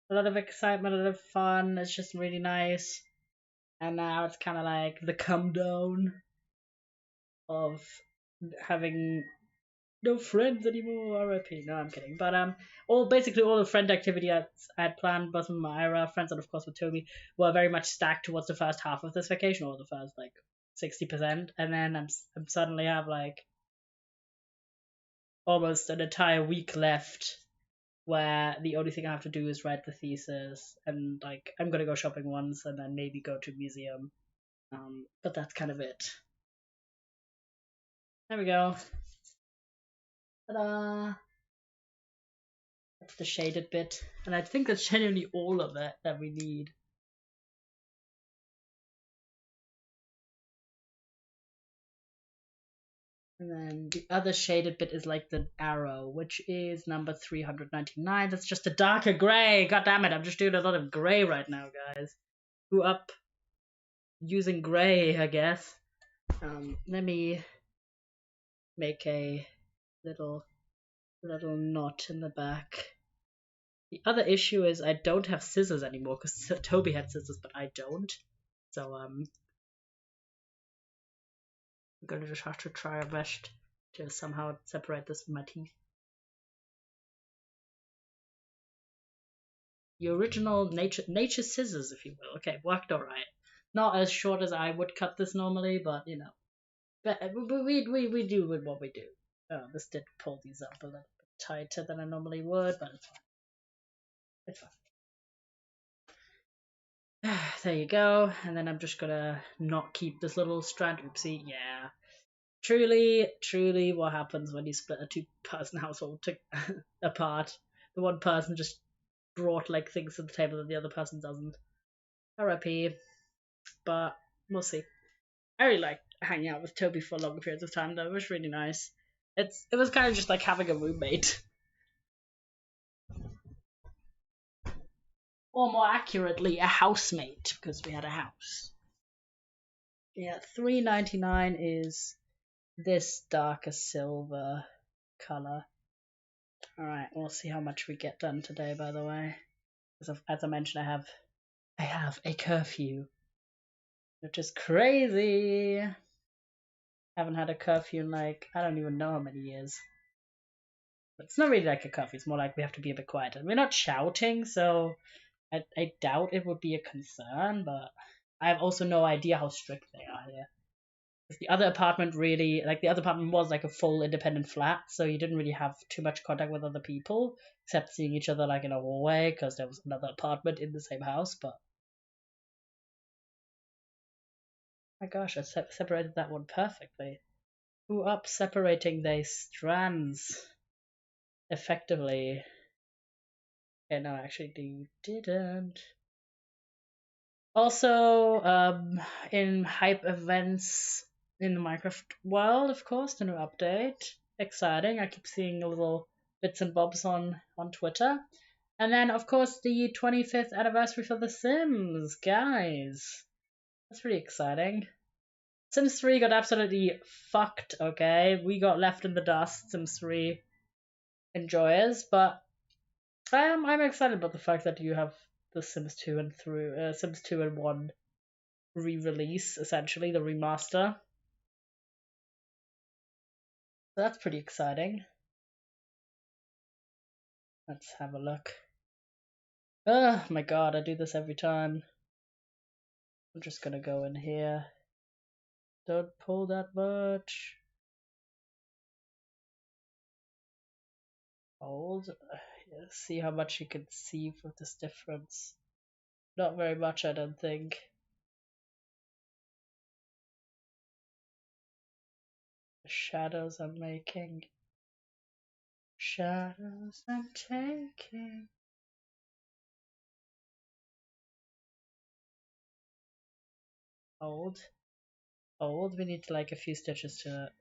a lot of excitement, a lot of fun. It's just really nice. And now it's kind of like the come down of having no friends anymore. RIP. No, I'm kidding. But basically all the friend activity I had planned, both with my Ira friends and of course with Toby, were very much stacked towards the first half of this vacation, or the first like 60%, and then I'm suddenly have like almost an entire week left where the only thing I have to do is write the thesis, and like I'm gonna go shopping once and then maybe go to a museum. But that's kind of it. There we go. Ta-da! That's the shaded bit, and I think that's genuinely all of it that we need. And then the other shaded bit is like the arrow, which is number 399. That's just a darker gray. God damn it, I'm just doing a lot of gray right now, guys. Who up using gray, I guess. Let me make a little knot in the back. The other issue is I don't have scissors anymore because Toby had scissors, but I don't. So I'm gonna just have to try our best to somehow separate this with my teeth. The original nature scissors, if you will. Okay, worked alright. Not as short as I would cut this normally, but you know, but we do with what we do. Oh, this did pull these up a little bit tighter than I normally would, but it's fine. It's fine. There you go. And then I'm just gonna not keep this little strand. Oopsie, yeah. Truly, what happens when you split a two-person household apart? The one person just brought like things to the table that the other person doesn't. RIP. But we'll see. I really liked hanging out with Toby for longer periods of time though. It was really nice. It was kind of just like having a roommate. Or more accurately, a housemate, because we had a house. Yeah, $3.99 is this darker silver color. Alright, we'll see how much we get done today, by the way. As I mentioned, I have a curfew, which is crazy. I haven't had a curfew in like, I don't even know how many years. But it's not really like a curfew, it's more like we have to be a bit quieter. We're not shouting, so I doubt it would be a concern, but I have also no idea how strict they are here. The other apartment really, like the other apartment was like a full independent flat, so you didn't really have too much contact with other people, except seeing each other like in a hallway, because there was another apartment in the same house, but my gosh, I separated that one perfectly. Who up separating these strands effectively? Okay, no, actually, you didn't. Also, in hype events in the Minecraft world, of course, the new update. Exciting. I keep seeing little bits and bobs on Twitter. And then, of course, the 25th anniversary for The Sims, guys. That's pretty exciting. Sims 3 got absolutely fucked, okay? We got left in the dust, Sims 3 enjoyers, but I'm excited about the fact that you have the Sims 2 and Sims 2 and 1 re-release, essentially, the remaster. So that's pretty exciting. Let's have a look. Oh my god, I do this every time. I'm just gonna go in here. Don't pull that much. Hold. See how much you can see with this difference. Not very much, I don't think. The shadows I'm making. Shadows I'm taking. Hold. We need like a few stitches to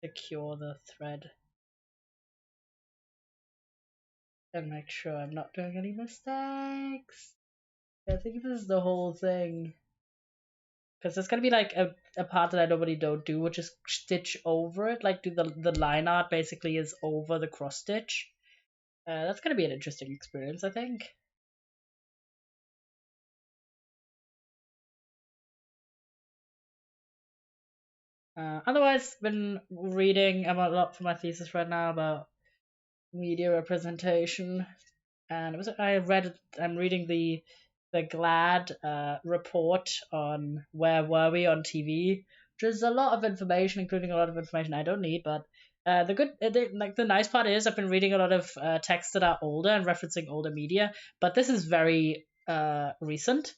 secure the thread. And make sure I'm not doing any mistakes. I think this is the whole thing. Because there's gonna be like a part that I normally don't do, which is stitch over it. Like do the line art basically is over the cross stitch. That's gonna be an interesting experience, I think. Otherwise, been reading about a lot for my thesis right now about media representation, and I'm reading the GLAD report on where were we on TV, which is a lot of information, including a lot of information I don't need. But the nice part is I've been reading a lot of texts that are older and referencing older media, but this is very recent.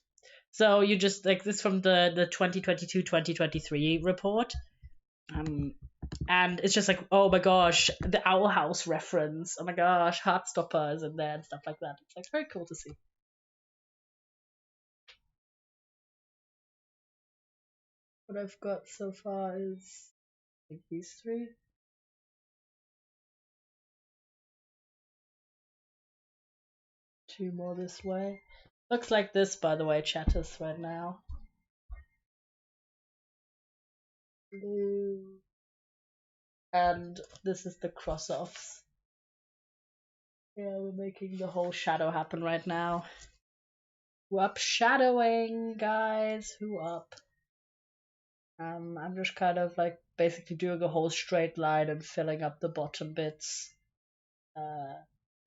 So you just like this from the 2022-2023 report. Um, and it's just like, oh my gosh, the Owl House reference. Oh my gosh, Heartstopper is in there and stuff like that. It's like very cool to see. What I've got so far is like these three. Two more this way. Looks like this, by the way, chatters right now. Blue. And this is the cross-offs. Yeah, we're making the whole shadow happen right now. Who up shadowing, guys? Who up? I'm just kind of like basically doing a whole straight line and filling up the bottom bits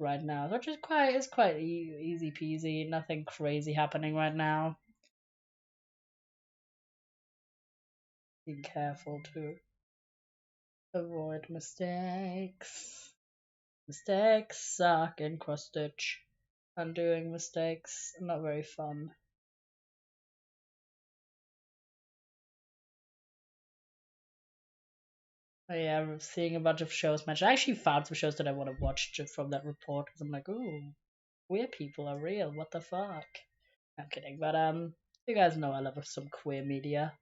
right now, which is quite easy peasy. Nothing crazy happening right now. Being careful to avoid mistakes. Mistakes suck in cross stitch. Undoing mistakes, not very fun. Oh yeah, I'm seeing a bunch of shows mentioned. I actually found some shows that I want to watch just from that report because I'm like, ooh, queer people are real. What the fuck? I'm kidding, but you guys know I love some queer media.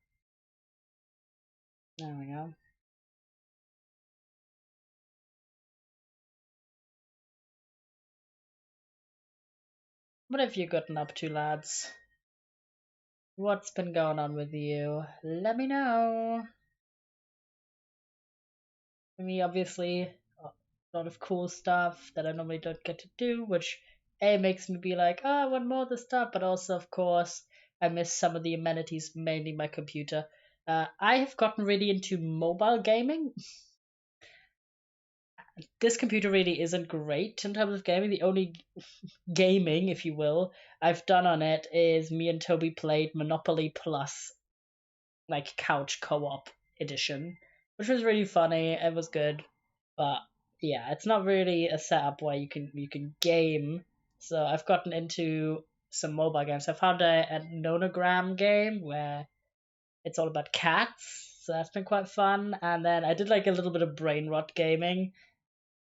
There we go. What have you gotten up to, lads? What's been going on with you? Let me know. For me, obviously, a lot of cool stuff that I normally don't get to do, which A makes me be like, oh, I want more of this stuff, but also, of course, I miss some of the amenities, mainly my computer. I have gotten really into mobile gaming. This computer really isn't great in terms of gaming. The only gaming, if you will, I've done on it is me and Toby played Monopoly Plus, like couch co-op edition, which was really funny. It was good, but yeah, it's not really a setup where you can game. So I've gotten into some mobile games. I found a nonogram game where it's all about cats. So that's been quite fun. And then I did like a little bit of brain rot gaming,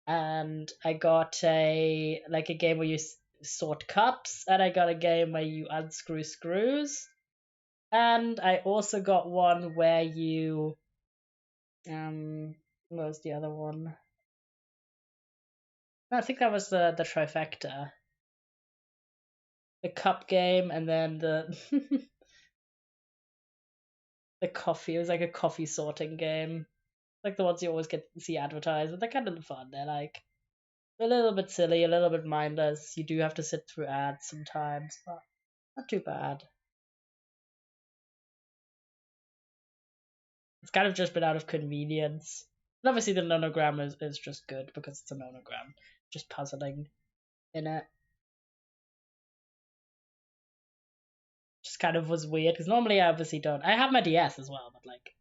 and I got a game where you sort cups, and I got a game where you unscrew screws, and I also got one where you what was the other one? No, I think that was the trifecta, the cup game, and then the the coffee. It was like a coffee sorting game, like the ones you always get see advertised, but they're kind of fun. They're like a little bit silly, a little bit mindless. You do have to sit through ads sometimes, but not too bad. It's kind of just been out of convenience. And obviously, the nonogram is just good because it's a nonogram, just puzzling in it. Just kind of was weird because normally I obviously don't. I have my DS as well, but like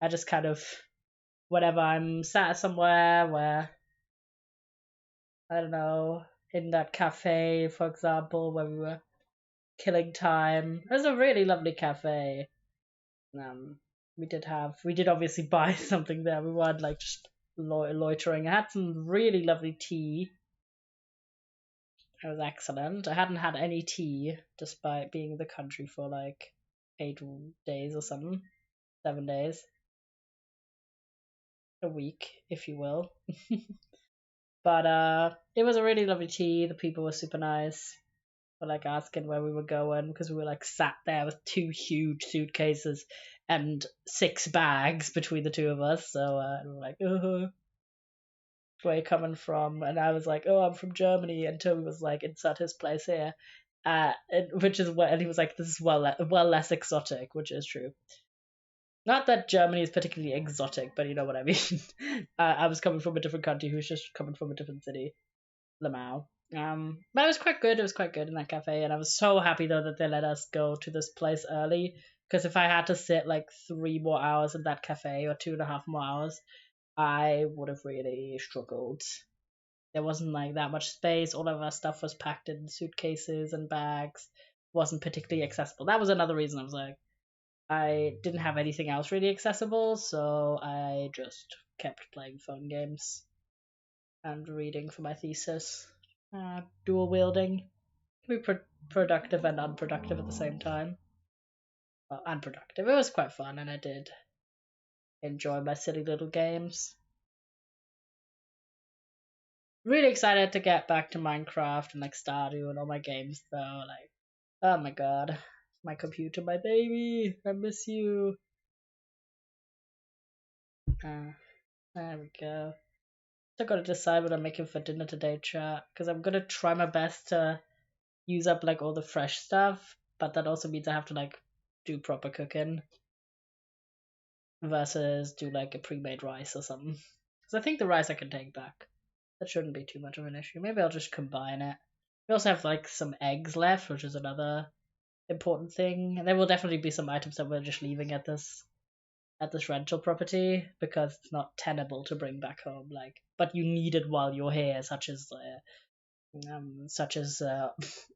I just kind of whenever I'm sat somewhere where I don't know, in that cafe, for example, where we were killing time. It was a really lovely cafe. Um, we did obviously buy something there. We weren't like just loitering. I had some really lovely tea. It was excellent. I hadn't had any tea despite being in the country for like 8 days or something, 7 days, a week, if you will. But it was a really lovely tea. The people were super nice. Were like asking where we were going because we were like sat there with two huge suitcases and 6 bags between the two of us. So we were like, where are you coming from? And I was like, oh, I'm from Germany. And Toby was like, insert his place here. Which is where, and he was like, this is well less exotic, which is true. Not that Germany is particularly exotic, but you know what I mean. I was coming from a different country who was just coming from a different city, Lamau. But it was quite good. It was quite good in that cafe, and I was so happy though that they let us go to this place early. Because if I had to sit like 3 more hours in that cafe or 2.5 more hours, I would have really struggled. There wasn't like that much space. All of our stuff was packed in suitcases and bags. Wasn't particularly accessible. That was another reason I was like, I didn't have anything else really accessible, so I just kept playing phone games and reading for my thesis. Dual wielding can be productive and unproductive at the same time. Well, unproductive. It was quite fun, and I did enjoy my silly little games. Really excited to get back to Minecraft and like Stardew and all my games though. Like, oh my god, my computer, my baby, I miss you. There we go. Still gotta decide what I'm making for dinner today, chat, because I'm gonna try my best to use up like all the fresh stuff, but that also means I have to like do proper cooking versus do like a pre-made rice or something. Because I think the rice I can take back. That shouldn't be too much of an issue. Maybe I'll just combine it. We also have like some eggs left, which is another important thing. And there will definitely be some items that we're just leaving at this rental property because it's not tenable to bring back home. Like, but you need it while you're here, such as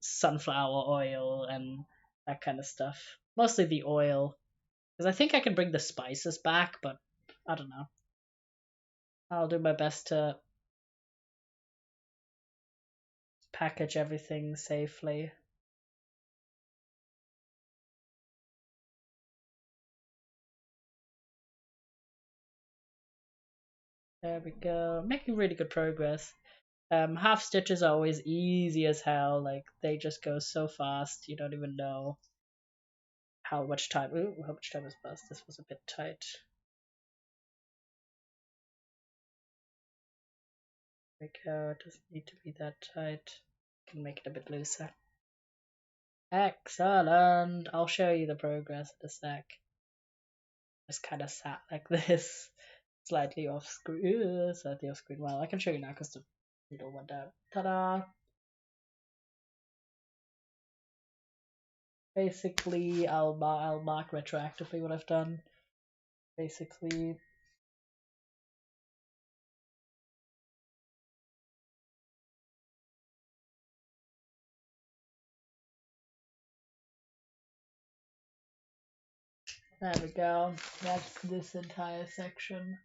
sunflower oil and that kind of stuff. Mostly the oil, because I think I can bring the spices back, but I don't know. I'll do my best to package everything safely. There we go. Making really good progress. Half stitches are always easy as hell. Like they just go so fast, you don't even know how much time. Ooh, how much time has passed? This was a bit tight. There we go. It doesn't need to be that tight. Can make it a bit looser. Excellent. I'll show you the progress in a sec. Just kind of sat like this, slightly off screen. Slightly off screen. Well, I can show you now because the needle went out. Ta-da! Basically, I'll mark retroactively what I've done. Basically, there we go. That's this entire section.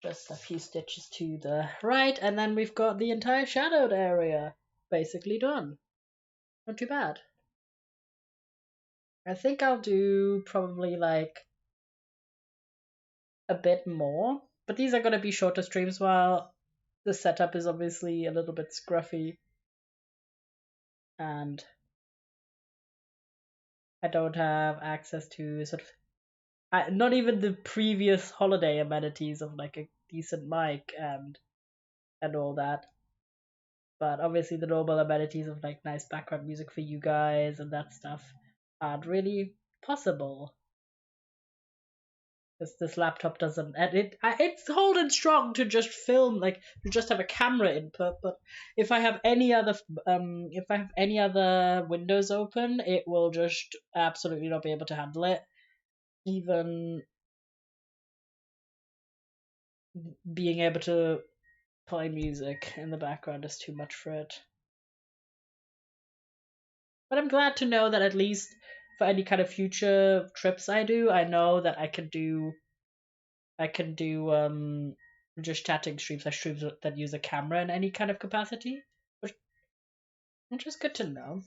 Just a few stitches to the right, and then we've got the entire shadowed area basically done. Not too bad. I think I'll do probably like a bit more, but these are going to be shorter streams while the setup is obviously a little bit scruffy and I don't have access to sort of not even the previous holiday amenities of like a decent mic and all that, but obviously the normal amenities of like nice background music for you guys and that stuff aren't really possible because this laptop doesn't, and it's holding strong to just film, like to just have a camera input, but if I have any other windows open, it will just absolutely not be able to handle it. Even being able to play music in the background is too much for it. But I'm glad to know that at least for any kind of future trips I do, I know that I can do just chatting streams, like streams that use a camera in any kind of capacity, which is good to know.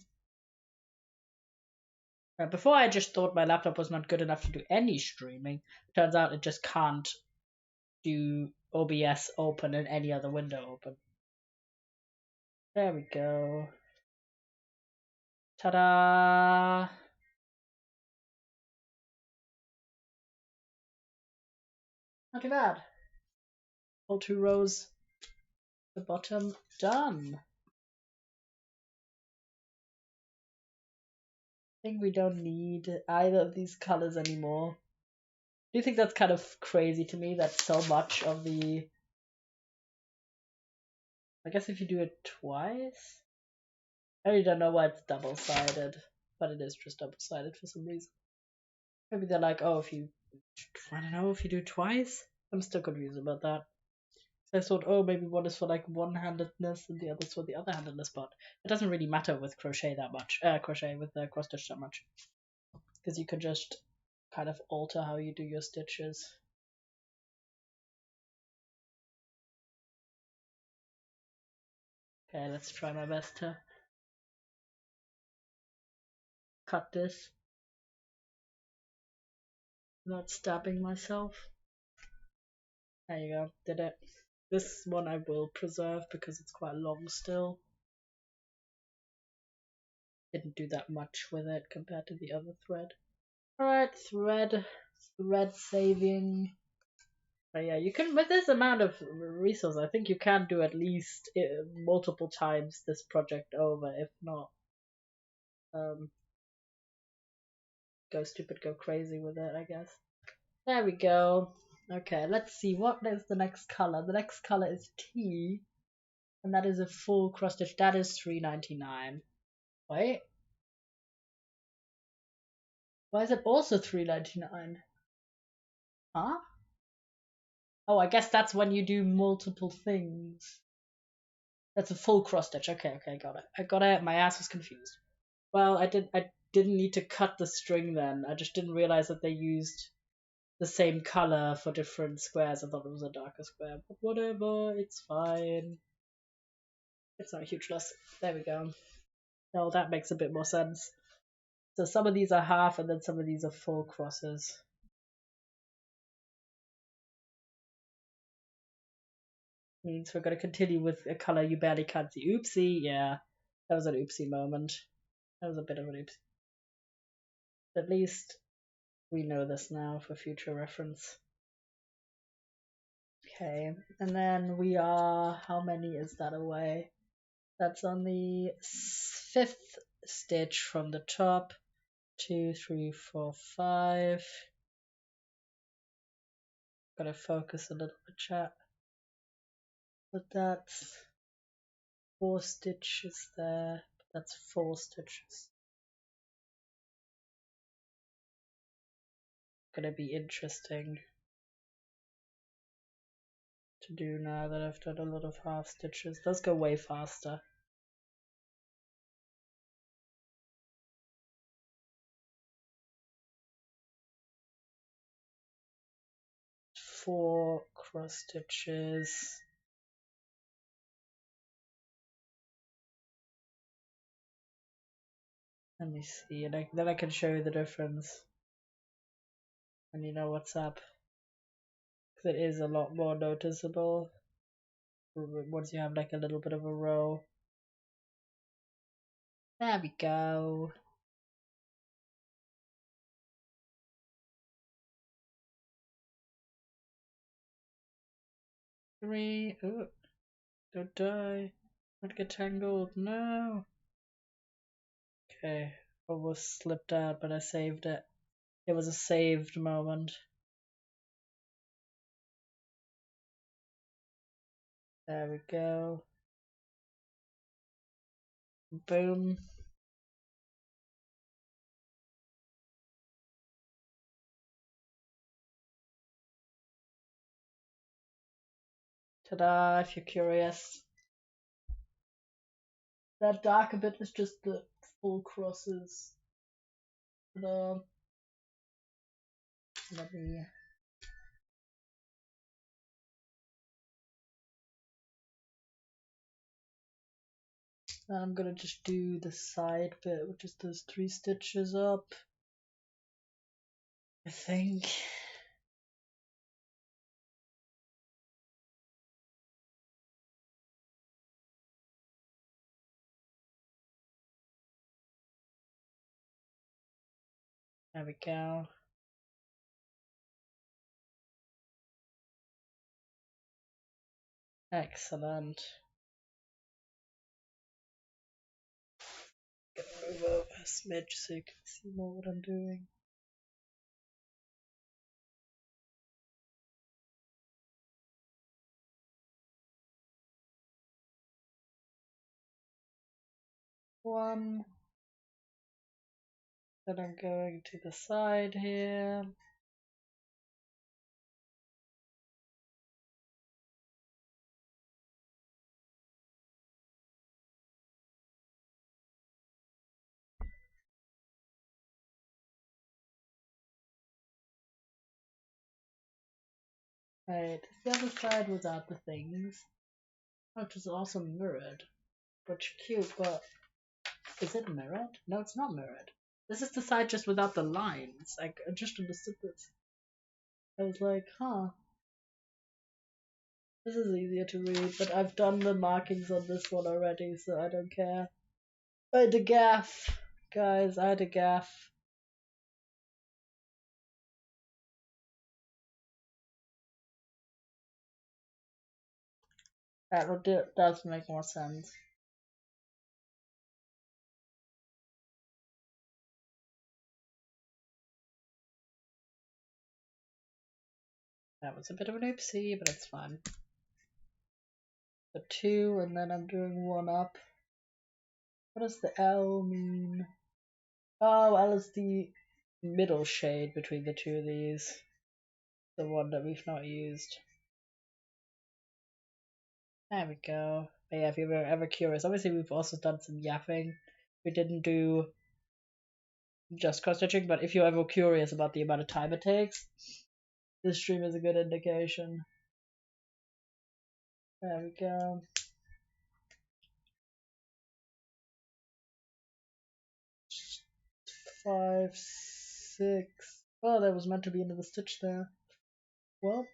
Before I just thought my laptop was not good enough to do any streaming. Turns out it just can't do OBS open and any other window open. There we go. Ta-da! Not too bad. All 2 rows, the bottom done. I think we don't need either of these colors anymore. Do you think that's kind of crazy to me that so much of the... I guess if you do it twice? I really don't know why it's double-sided, but it is just double-sided for some reason. Maybe they're like, oh, if you... I don't know, if you do it twice? I'm still confused about that. So I thought, oh, maybe one is for like one-handedness and the other's for the other-handedness, but it doesn't really matter with crochet that much. Crochet with cross stitch that much, because you can just kind of alter how you do your stitches. Okay, let's try my best to cut this without stabbing myself. There you go, did it. This one I will preserve because it's quite long still. Didn't do that much with it compared to the other thread. Alright, thread saving. But yeah, you can, with this amount of resources, I think you can do at least multiple times this project over, if not go stupid, go crazy with it, I guess. There we go. Okay, let's see, what is the next color? The next color is tea, and that is a full cross stitch. That is $3.99. Wait, why is it also $3.99? Huh? Oh, I guess that's when you do multiple things. That's a full cross stitch. Okay, got it. I got it. My ass was confused. Well, I didn't need to cut the string then. I just didn't realize that they used the same color for different squares. I thought it was a darker square, but whatever, it's fine. It's not a huge loss. There we go. No, that makes a bit more sense. So some of these are half and then some of these are full crosses. Means we're going to continue with a color you barely can't see. Oopsie, yeah. That was an oopsie moment. That was a bit of an oopsie. At least we know this now for future reference. Okay, and then we are, how many is that away? That's on the 5th stitch from the top. 2, 3, 4, 5. Gotta focus a little bit, chat. But that's 4 stitches there. That's 4 stitches. Gonna be interesting to do now that I've done a lot of half stitches. Does go way faster. Four cross stitches. Let me see, and then I can show you the difference. And you know what's up. Because it is a lot more noticeable once you have like a little bit of a row. There we go. Three. Oh, don't die. Don't get tangled. No. Okay. Almost slipped out, but I saved it. It was a saved moment. There we go. Boom. Ta-da, if you're curious. That darker bit is just the full crosses. Ta-da. Let me... I'm gonna just do the side bit, which is those 3 stitches up. I think. There we go. Excellent. Move over a smidge so you can see more what I'm doing. one. Then I'm going to the side here. Right, the other side without the things. Which is also mirrored. But cute, but is it mirrored? No, it's not mirrored. This is the side just without the lines. I just understood this. I was like, huh. This is easier to read, but I've done the markings on this one already, so I don't care. I had a gaff, guys, I had a gaff. That does make more sense. That was a bit of an oopsie, but it's fine. The 2, and then I'm doing 1 up. What does the L mean? Oh, L is the middle shade between the two of these. The one that we've not used. There we go. But yeah, if you were ever curious, obviously we've also done some yapping. We didn't do just cross stitching, but if you're ever curious about the amount of time it takes, this stream is a good indication. There we go. Five, six. Oh, there was meant to be another stitch there. Well,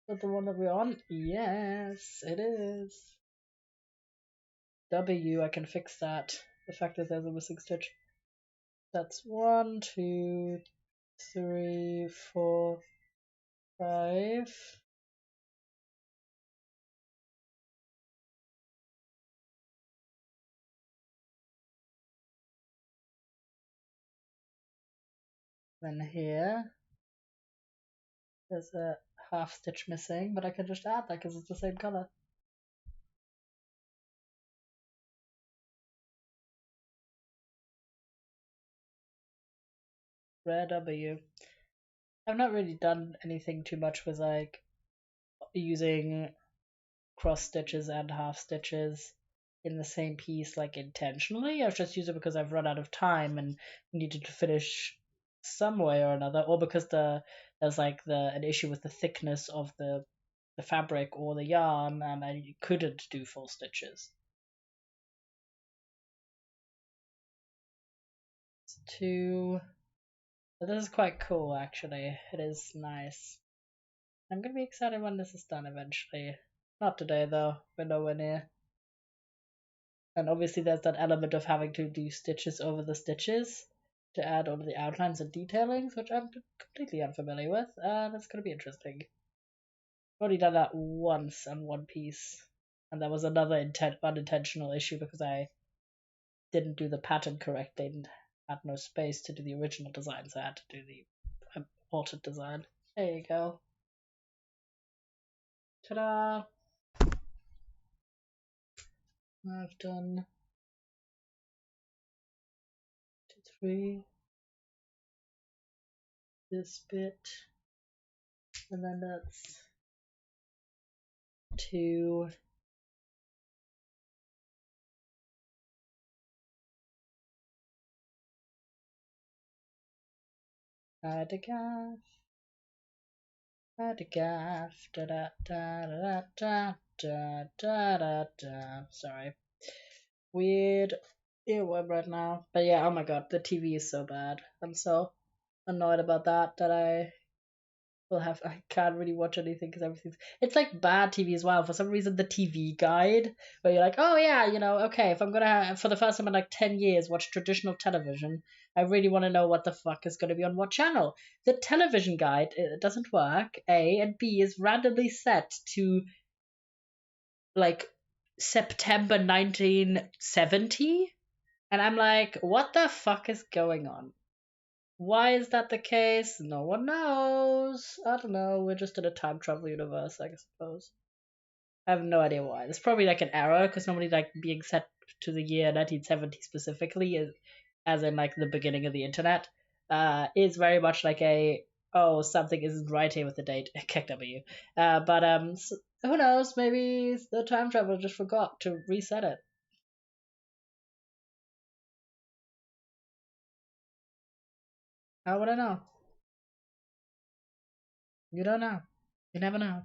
is that the one that we're on? Yes, it is. W, I can fix that. The fact that there's a missing stitch. That's 1, 2, 3, 4, 5. Then here, there's a half stitch missing, but I can just add that because it's the same color. Rare W. I've not really done anything too much with like using cross stitches and half stitches in the same piece like intentionally. I've just used it because I've run out of time and needed to finish some way or another, or because there's like an issue with the thickness of the fabric or the yarn and I couldn't do full stitches. 2. But this is quite cool actually. It is nice. I'm gonna be excited when this is done eventually. Not today though, we're nowhere near. And obviously there's that element of having to do stitches over the stitches to add all of the outlines and detailings, which I'm completely unfamiliar with, and it's gonna be interesting. I've already done that once on one piece, and that was another unintentional issue because I didn't do the pattern correctly and had no space to do the original design, so I had to do the altered design. There you go. Ta-da! I've done 2, 3, this bit, and then that's 2. Add a gaff. Add a gaff. Da da da da da da da da da. Sorry. Weird earworm right now. But yeah, oh my god, the TV is so bad. I'm so annoyed about that I can't really watch anything because everything's it's like bad TV as well. For some reason, the TV guide where you're like, oh yeah, okay, if I'm gonna for the first time in like 10 years watch traditional television, I really want to know what the fuck is gonna be on what channel. The television guide it doesn't work. A and B is randomly set to like September 1970, and I'm like, what the fuck is going on? Why is that the case? No one knows. I don't know. We're just in a time travel universe, I suppose. I have no idea why. There's probably like an error because normally like being set to the year 1970 specifically, as in like the beginning of the internet, is very much like a oh something isn't right here with the date. KW. But who knows? Maybe the time traveler just forgot to reset it. How would I know? You don't know. You never know.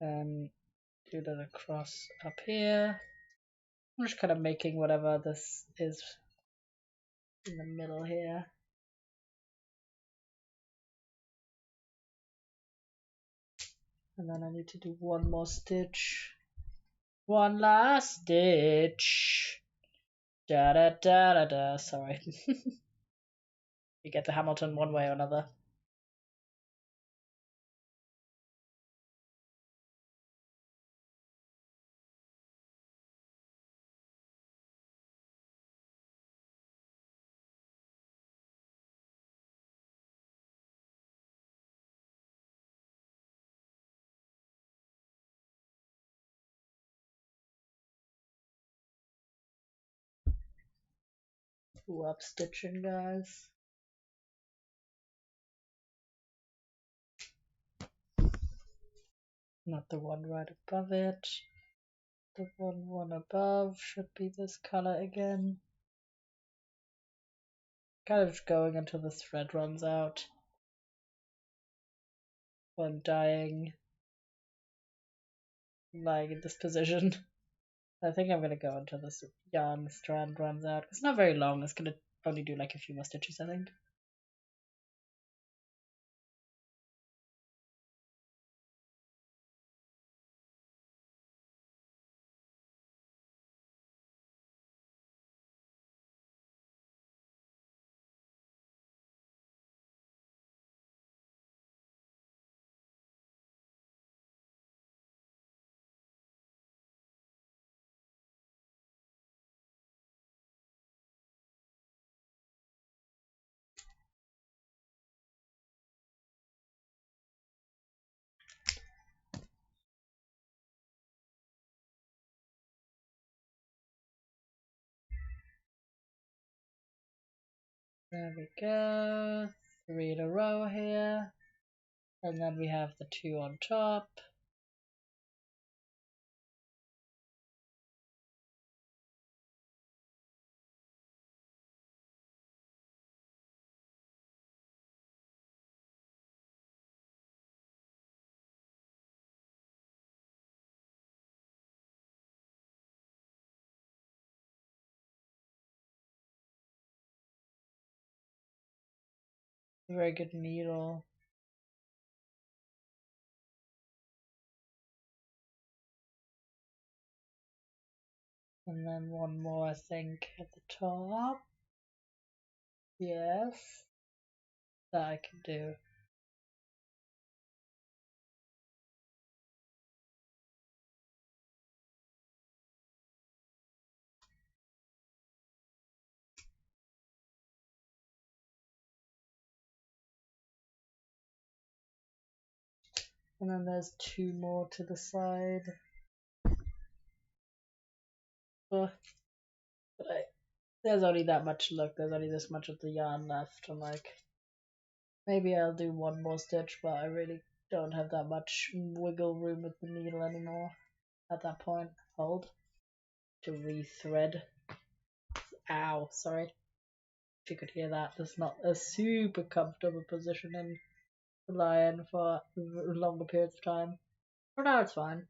Do that across up here. I'm just kind of making whatever this is in the middle here. And then I need to do one more stitch. One last stitch. Da da da da da. Sorry. You get to Hamilton one way or another. Two up stitching, guys. Not the one right above it. The one above should be this color again. Kind of just going until the thread runs out. I'm dying. Lying in this position. I think I'm gonna go until this yarn strand runs out. It's not very long. It's gonna only do like a few more stitches, I think. There we go. 3 in a row here. And then we have the 2 on top. Very good needle. And then one more, I think, at the top. Yes. That I can do. And then there's 2 more to the side. Oh, there's only that much, look, there's only this much of the yarn left. I'm like, maybe I'll do one more stitch, but I really don't have that much wiggle room with the needle anymore at that point. Hold. To rethread. Ow, sorry. If you could hear that, that's not a super comfortable position in to lie in for longer periods of time. But now it's fine.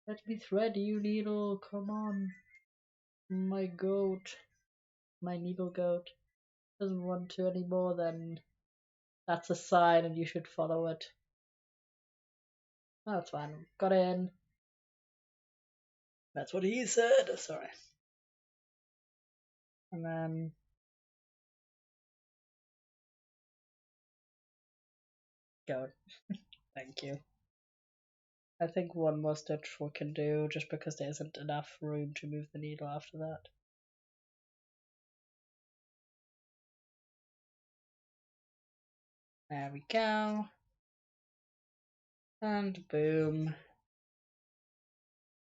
Let me thread you, needle. Come on. My goat. My needle goat doesn't want to anymore, then that's a sign and you should follow it. That's fine. Got in. That's what he said. Sorry. And then go. Thank you. I think one more stitch we can do just because there isn't enough room to move the needle after that. There we go. And boom.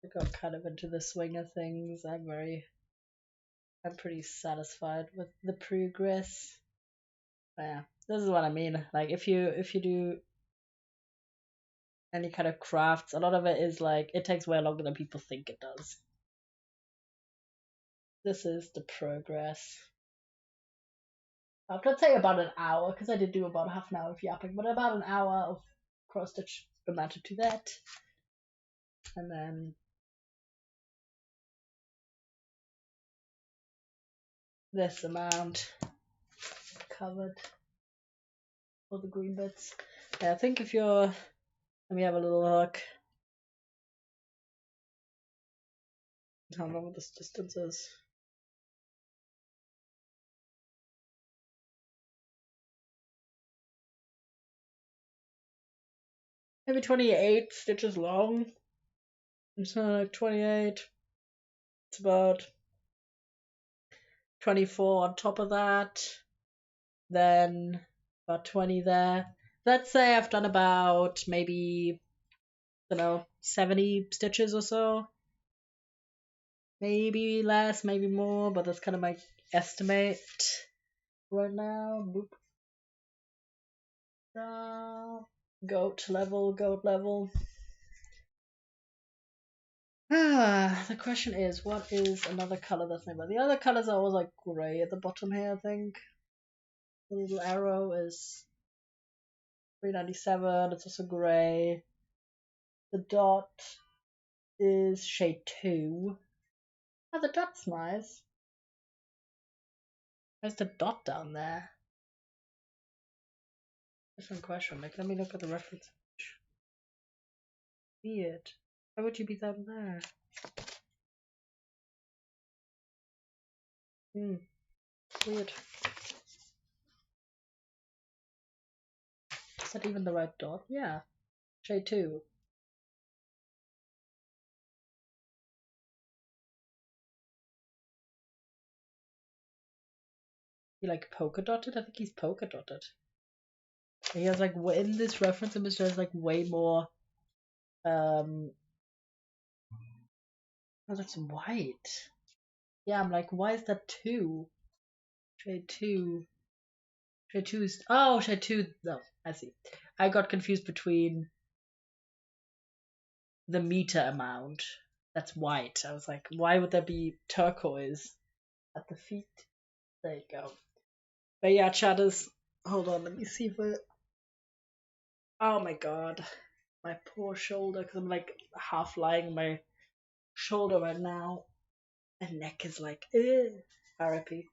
I got kind of into the swing of things. I'm pretty satisfied with the progress. Yeah, this is what I mean. Like if you do any kind of crafts, a lot of it is like it takes way longer than people think it does. This is the progress. I'd say about an hour because I did do about half an hour of yapping, but about an hour of cross stitch amounted to that, and then this amount covered all the green bits. Yeah, I think if you're, let me have a little look. How long this distance is. Maybe 28 stitches long. So like 28. It's about 24 on top of that. Then about 20 there. Let's say I've done about maybe, I don't know, 70 stitches or so. Maybe less, maybe more, but that's kind of my estimate right now. Boop. Goat level. The question is, what is another color that's nearby? The other colors are always like gray at the bottom here, I think. The little arrow is 397, it's also gray. The dot is shade 2. Oh, the dot's nice. Where's the dot down there? Different question. Like, let me look at the reference. Weird. Why would you be down there? Weird. Is that even the right dot? Yeah. Shade 2. He like polka dotted? I think he's polka dotted. He has like in this reference image there's like way more oh, that's white. Yeah, I'm like, why is that 2? Shade 2. Shade 2 is shade 2. No, I see. I got confused between the meter amount. That's white. I was like, why would there be turquoise at the feet? There you go. But yeah, chatters. Hold on, let me see if it. Oh my god. My poor shoulder, because I'm like half lying on my shoulder right now. And neck is like, therapy.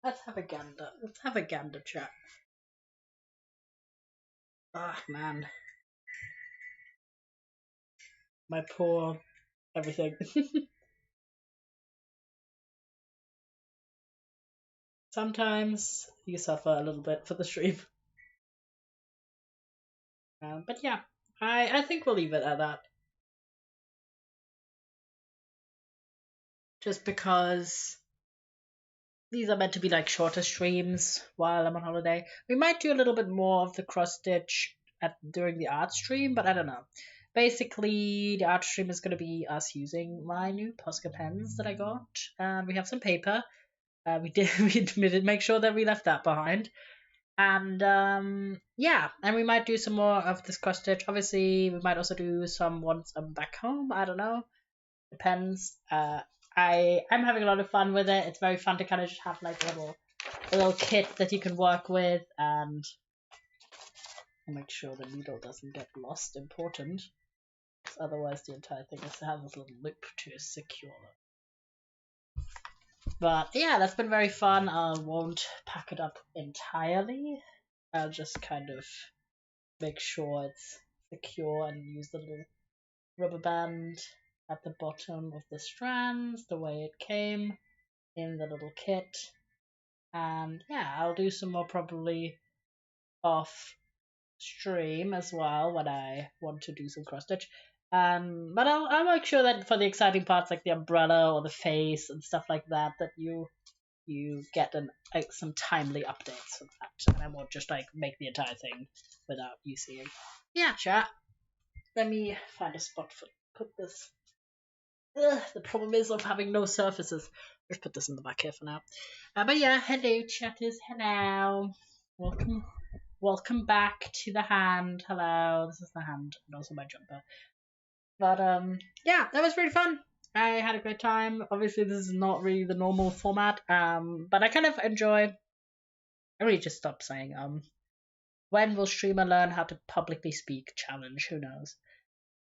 Let's have a gander. Let's have a gander chat. Ah, man. My poor everything. Sometimes you suffer a little bit for the stream. But yeah, I think we'll leave it at that. Just because these are meant to be like shorter streams while I'm on holiday. We might do a little bit more of the cross stitch during the art stream, but I don't know. Basically, the art stream is going to be us using my new Posca pens that I got, and we have some paper. We did make sure that we left that behind, and yeah, and we might do some more of this cross stitch. Obviously, we might also do some once I'm back home. I don't know, depends. I'm having a lot of fun with it. It's very fun to kind of just have like a little kit that you can work with, and make sure the needle doesn't get lost. Important, otherwise the entire thing has to have this little loop to secure it. But yeah, that's been very fun. I won't pack it up entirely. I'll just kind of make sure it's secure and use the little rubber band at the bottom of the strands the way it came in the little kit. And yeah, I'll do some more probably off stream as well when I want to do some cross stitch. But I'll make sure that for the exciting parts like the umbrella or the face and stuff like that, that you you get some timely updates of that, and I won't just like make the entire thing without you seeing. Yeah, chat. Let me find a spot for put this. The problem is of having no surfaces. Just put this in the back here for now. But yeah, hello chatters, hello. Welcome back to the hand. Hello, this is the hand and also my jumper. But yeah, that was really fun. I had a great time. Obviously, this is not really the normal format. But I kind of enjoy. I really just stopped saying when will streamer learn how to publicly speak challenge? Who knows?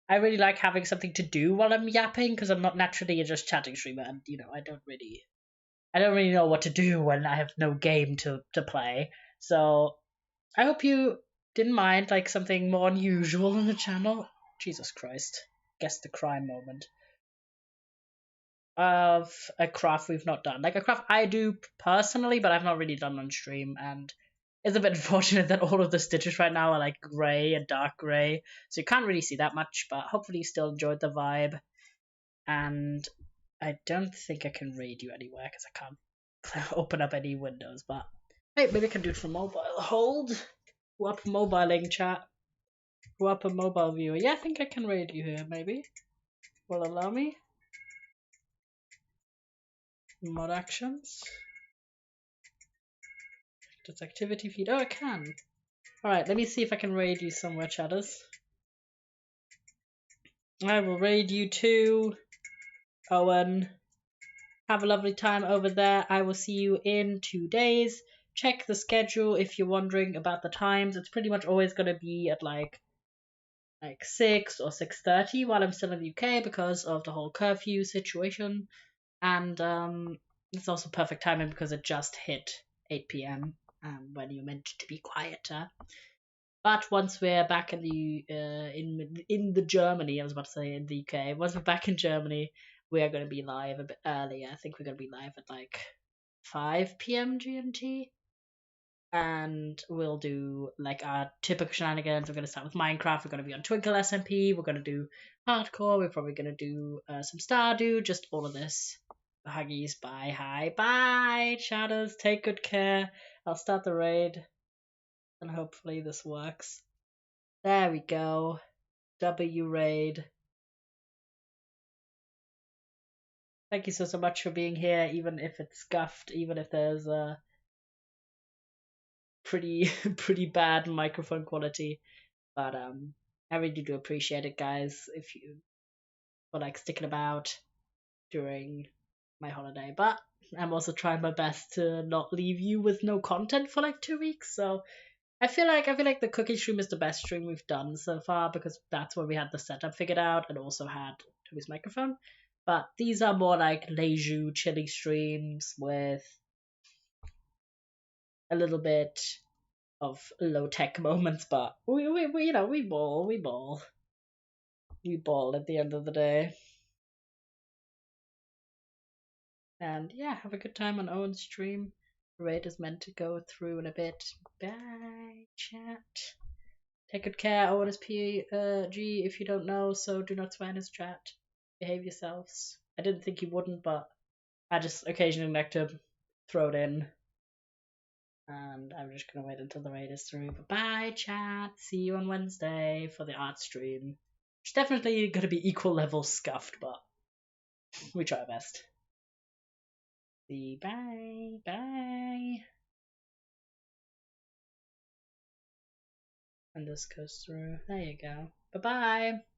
I really like having something to do while I'm yapping because I'm not naturally a just chatting streamer, and I don't really know what to do when I have no game to play. So I hope you didn't mind like something more unusual on the channel. Jesus Christ, guess the crime moment of a craft we've not done. Like a craft I do personally, but I've not really done on stream, and it's a bit unfortunate that all of the stitches right now are like grey and dark grey, so you can't really see that much, but hopefully you still enjoyed the vibe. And I don't think I can raid you anywhere because I can't open up any windows, but hey, maybe I can do it from mobile. Hold. Go up mobiling chat. Go up a mobile viewer. Yeah, I think I can raid you here, maybe. Will allow me. Mod actions. Does activity feed? Oh, I can. Alright, let me see if I can raid you somewhere, chatters. I will raid you too, Owen. Have a lovely time over there. I will see you in 2 days. Check the schedule if you're wondering about the times. It's pretty much always going to be at like 6 or 6:30 while I'm still in the UK because of the whole curfew situation. And it's also perfect timing because it just hit 8 p.m. When you're meant to be quieter. But once we're back in the in the Germany, I was about to say in the UK. Once we're back in Germany, we are going to be live a bit earlier. I think we're going to be live at like 5 p.m. GMT, and we'll do like our typical shenanigans. We're going to start with Minecraft. We're going to be on Twinkle SMP. We're going to do hardcore. We're probably going to do some Stardew. Just all of this. Huggies. Bye. Hi. Bye. Shadows. Take good care. I'll start the raid. And hopefully this works. There we go. W raid. Thank you so much for being here, even if it's scuffed, even if there's a pretty pretty bad microphone quality. But I really do appreciate it, guys, if you were like sticking about during my holiday. But I'm also trying my best to not leave you with no content for like 2 weeks. So I feel like the cooking stream is the best stream we've done so far because that's where we had the setup figured out and also had Toby's microphone. But these are more like leisure, chilly streams with a little bit of low tech moments. But we ball at the end of the day. And yeah, have a good time on Owen's stream. The raid is meant to go through in a bit. Bye, chat. Take good care. Owen is PG if you don't know, so do not swear in his chat. Behave yourselves. I didn't think you wouldn't, but I just occasionally like to throw it in. And I'm just gonna wait until the raid is through. But bye, chat. See you on Wednesday for the art stream. It's definitely gonna be equal level scuffed, but we try our best. See, bye, bye. And this goes through. There you go. Bye bye.